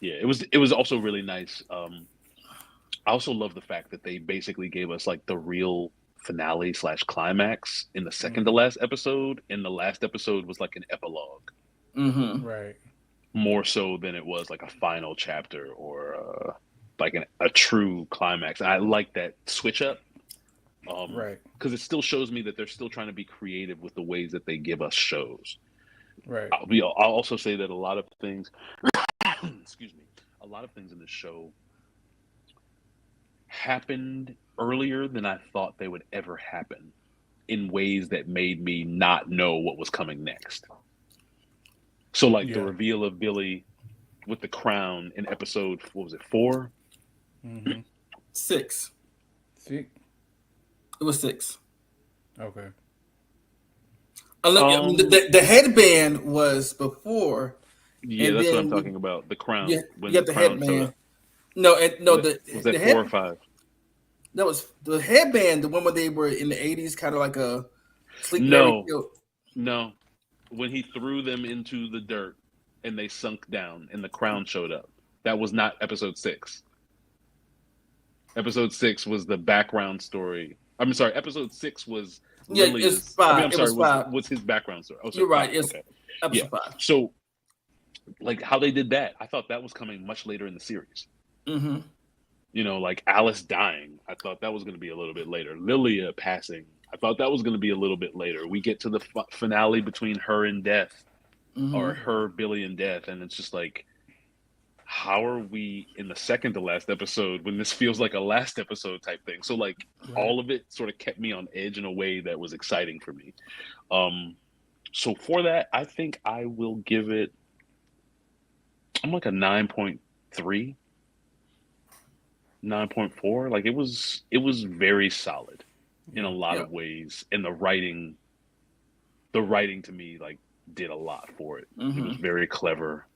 Yeah, it was also really nice. I also love the fact that they basically gave us like the real finale / climax in the second to last episode, and the last episode was like an epilogue. Mm-hmm. Right. More so than it was like a final chapter or like a true climax. And I like that switch up. Right. Because it still shows me that they're still trying to be creative with the ways that they give us shows. Right. I'll also say that a lot of things, excuse me, a lot of things in this show happened earlier than I thought they would ever happen, in ways that made me not know what was coming next. So, like the reveal of Billy with the crown in episode, what was it, 4? Mm-hmm. 6. 6. It was 6. Okay. The headband was before. Yeah, that's what I'm talking about. The crown. Yeah, when you got the crown headband. showed up. Was that 4 or 5? That was the headband. The one where they were in the 80s, kind of like a Sleep Larry Kill. No. When he threw them into the dirt and they sunk down and the crown showed up. That was not episode 6. Episode 6 was the background story. I'm sorry, episode 6 was Lilia's. It's 5. I mean, I'm sorry, was 5. was his background story. Oh, sorry, You're right. 5. It's okay. episode 5. So, like how they did that, I thought that was coming much later in the series. Mm-hmm. You know, like Alice dying, I thought that was going to be a little bit later. Lilia passing, I thought that was going to be a little bit later. We get to the finale between her and Death, or her, Billy, and Death, and it's just like, how are we in the second to last episode when this feels like a last episode type thing? So like all of it sort of kept me on edge in a way that was exciting for me. So for that, I think I will give it, I'm like a 9.3, 9.4. Like it was very solid in a lot of ways. And the writing to me like did a lot for it. It was very clever.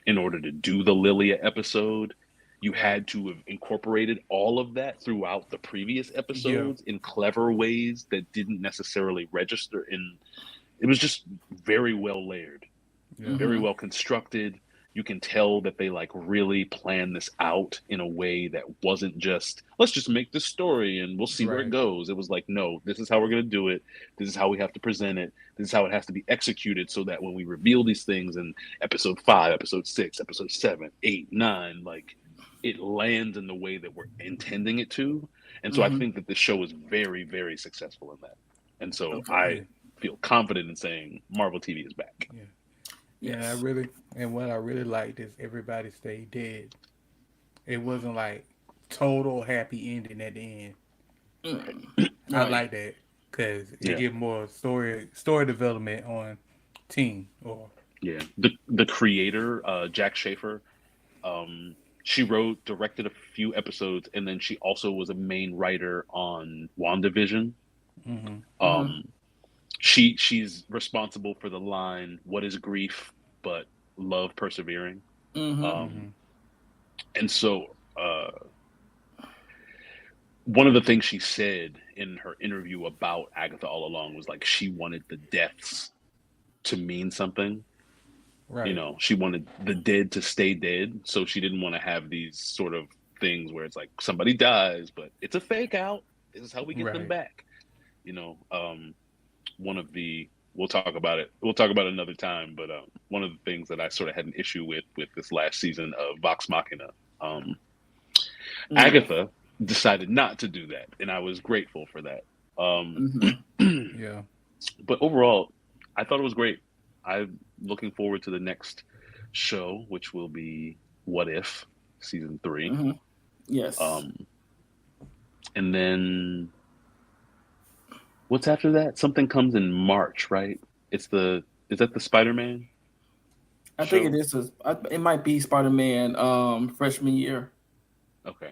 In order to do the Lilia episode, you had to have incorporated all of that throughout the previous episodes in clever ways that didn't necessarily register in. It was just very well layered, very well constructed. You can tell that they like really planned this out in a way that wasn't just, let's just make this story and we'll see where it goes. It was like, no, this is how we're going to do it. This is how we have to present it. This is how it has to be executed so that when we reveal these things in episode 5, episode 6, episode 7, 8, 9, like it lands in the way that we're intending it to. And so I think that the show is very, very successful in that. And so I feel confident in saying Marvel TV is back. Yeah, what I really liked is everybody stayed dead. It wasn't like total happy ending at the end. I like that because it gives more story development on team. The creator, Jack Schaefer, she directed a few episodes, and then she also was a main writer on WandaVision. She's responsible for the line, "What is grief but love persevering?" And so one of the things she said in her interview about Agatha All Along was like she wanted the deaths to mean something. Right. You know, she wanted the dead to stay dead, so she didn't want to have these sort of things where it's like somebody dies, but it's a fake out. This is how we get them back. one of the we'll talk about it. We'll talk about it another time. But one of the things that I sort of had an issue with this last season of Vox Machina, Agatha decided not to do that, and I was grateful for that. Yeah. But overall, I thought it was great. I'm looking forward to the next show, which will be What If season 3. Yes. And then what's after that? Something comes in March, right? Is that the Spider-Man? I think it is. It might be Spider-Man freshman year. Okay.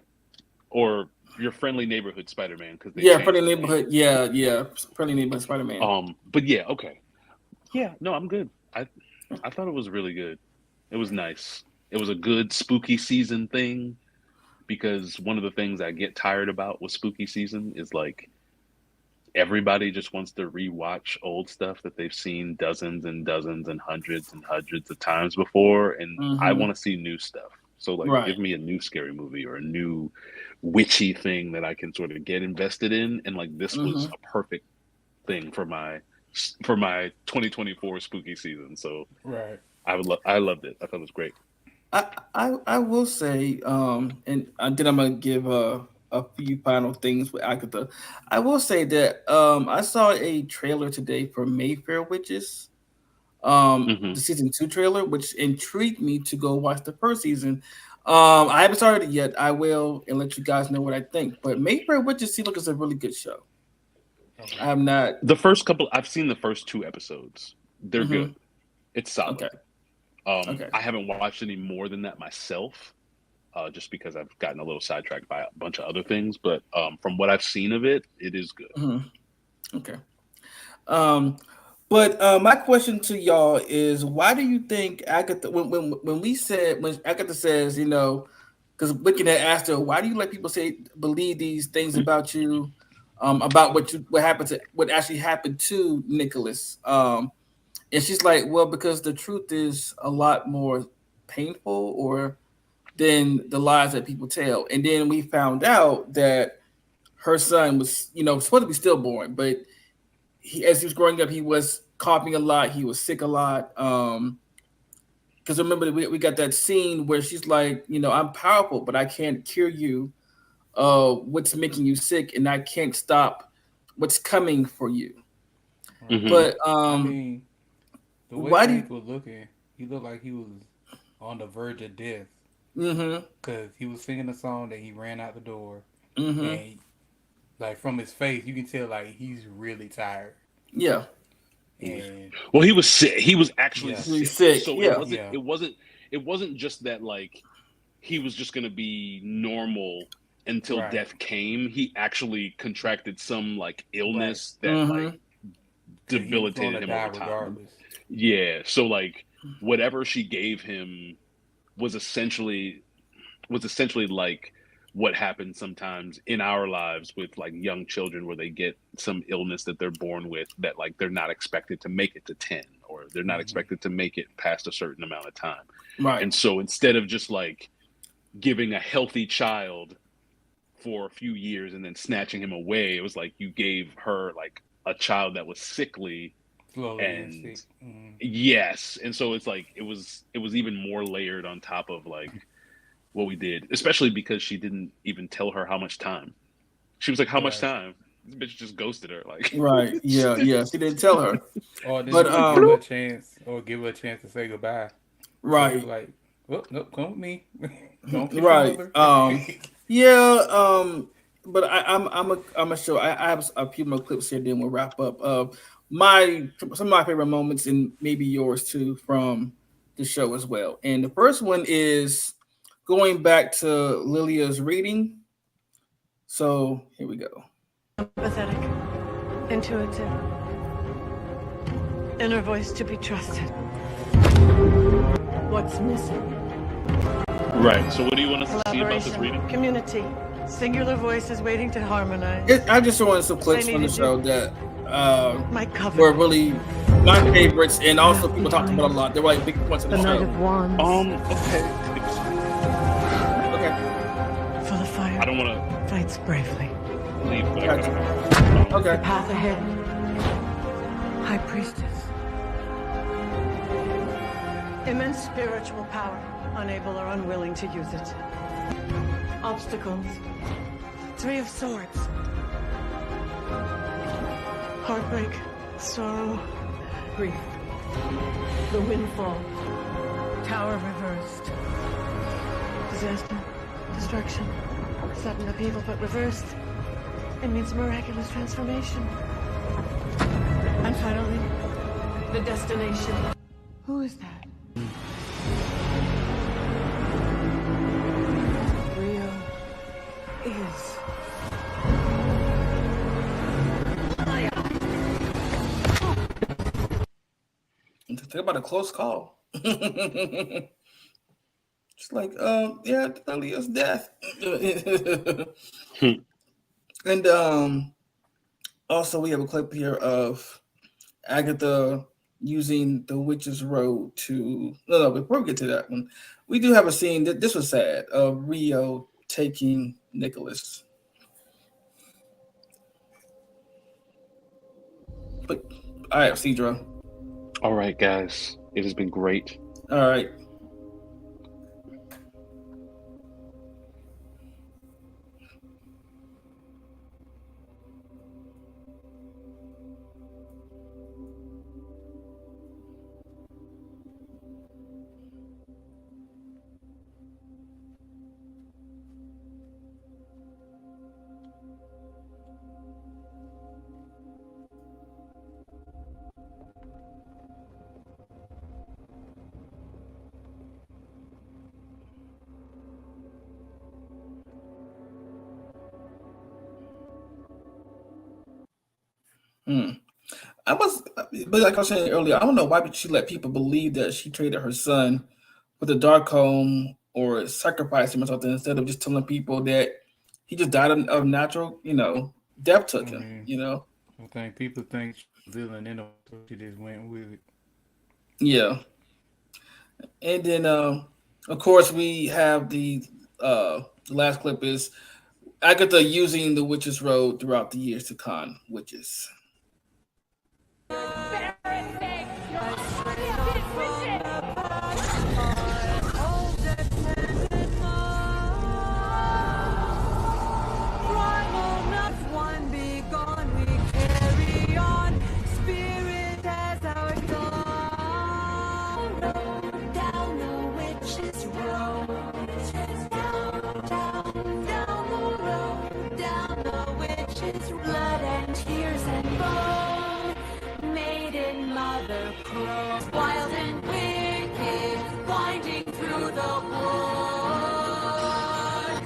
Or Your Friendly Neighborhood Spider-Man, because Friendly Neighborhood. Yeah, Friendly Neighborhood Spider-Man. But yeah, okay. Yeah, no, I'm good. I thought it was really good. It was nice. It was a good spooky season thing, because one of the things I get tired about with spooky season is like everybody just wants to rewatch old stuff that they've seen dozens and dozens and hundreds of times before, and I want to see new stuff. So like, give me a new scary movie or a new witchy thing that I can sort of get invested in, and like this was a perfect thing for my 2024 spooky season. So I loved it. I thought it was great. I will say, and then I'm gonna give a few final things with Agatha. I will say that I saw a trailer today for Mayfair Witches, the season 2 trailer, which intrigued me to go watch the first season. I haven't started it yet. I will and let you guys know what I think. But Mayfair Witches seems like it's a really good show. I'm not the first couple. I've seen the first 2 episodes. They're good. It's solid. Okay. I haven't watched any more than that myself, just because I've gotten a little sidetracked by a bunch of other things. But from what I've seen of it, it is good. Okay. But my question to y'all is, why do you think Agatha, when Agatha says, because Wicked had asked her, why do you let people believe these things about you, about what actually happened to Nicholas? And she's like, well, because the truth is a lot more painful than the lies that people tell. And then we found out that her son was, supposed to be stillborn, but as he was growing up, he was coughing a lot. He was sick a lot. Because remember, we got that scene where she's like, I'm powerful, but I can't cure you. What's making you sick, and I can't stop what's coming for you. But the way things were looking, he looked like he was on the verge of death. Because he was singing a song that he ran out the door, and like from his face, you can tell like he's really tired. Yeah. And well, he was sick. He was actually sick. So yeah. It wasn't just that like he was just gonna be normal until death came. He actually contracted some like illness that like debilitated him over time. Regardless. Yeah. So like whatever she gave him was essentially like what happens sometimes in our lives with like young children, where they get some illness that they're born with that like they're not expected to make it to 10, or they're not expected to make it past a certain amount of time. Right. And so instead of just like giving a healthy child for a few years and then snatching him away, it was like you gave her like a child that was sickly. And yes, and so it's like it was even more layered on top of like what we did, especially because she didn't even tell her how much time. She was like, "How much time?" This bitch just ghosted her. Like, yeah. She didn't tell her. Or did give her a chance to say goodbye. Right. So like, well, nope, come with me. Don't right. But I'm a show. I have a few more clips here, then we'll wrap up. Some of my favorite moments, and maybe yours too, from the show as well. And the first one is going back to Lilia's reading. So here we go. Empathetic, intuitive, inner voice to be trusted. What's missing? Right. So what do you want us to see about this reading? Community, singular voices waiting to harmonize. I just wanted some clips from the show that were really my favorites, and also people talked about a lot. They were like big points in the show. For the fire. I don't want to. Fights bravely. leave. Gotcha. Okay. The path ahead. High Priestess. Immense spiritual power, unable or unwilling to use it. Obstacles. 3 of Swords. Heartbreak, sorrow, grief. The windfall. Tower reversed. Disaster, destruction, sudden upheaval, but reversed. It means miraculous transformation. And finally, the destination. Who is that? Rio is. Think about a close call. It's like, yeah, Leo's death. And also we have a clip here of Agatha using the witch's road to. No, before we get to that one, we do have a scene that this was sad of Rio taking Nicholas. But all right, Cedro. All right, guys. It has been great. All right. But like I was saying earlier, I don't know why she let people believe that she traded her son with a Darkholme or sacrificed him or something instead of just telling people that he just died of natural, death took him. I think people think she's a villain, and she just went with it. Yeah, and then of course we have the last clip is Agatha using the witch's road throughout the years to con witches. Wild and wicked, winding through the wood.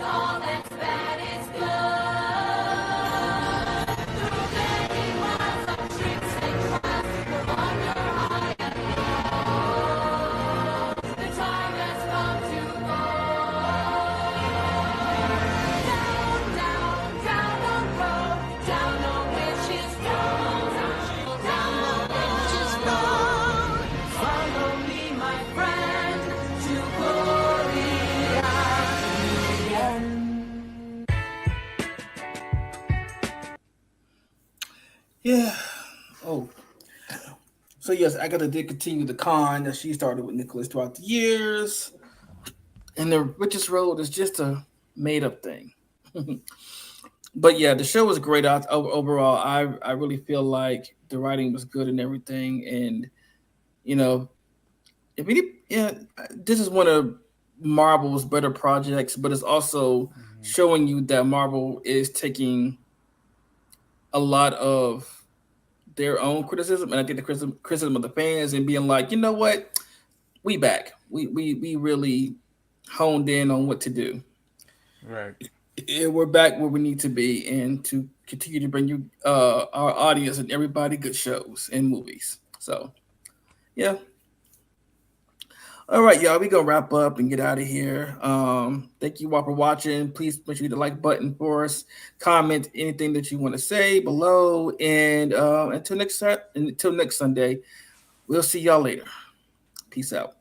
All that's bad is good. Through many miles of tricks and traps, the wonder high and low. The time has come to go. Down, down, down the road, down the witch's road, down the witch's road. Follow me, my friend, to glory and the end. Yeah. Oh. So yes, Agatha did continue the con that she started with Nicholas throughout the years. And the Witch's Road is just a made-up thing. But yeah, the show was great overall. I really feel like the writing was good and everything. And, this is one of Marvel's better projects, but it's also showing you that Marvel is taking a lot of their own criticism, and I think the criticism of the fans, and being like, you know what, we back. We really honed in on what to do. Right. And we're back where we need to be, and to continue to bring you our audience and everybody good shows and movies. So, yeah. All right, y'all, we gonna wrap up and get out of here. Thank you all for watching. Please make sure you hit the like button for us. Comment anything that you want to say below. And until next Sunday, we'll see y'all later. Peace out.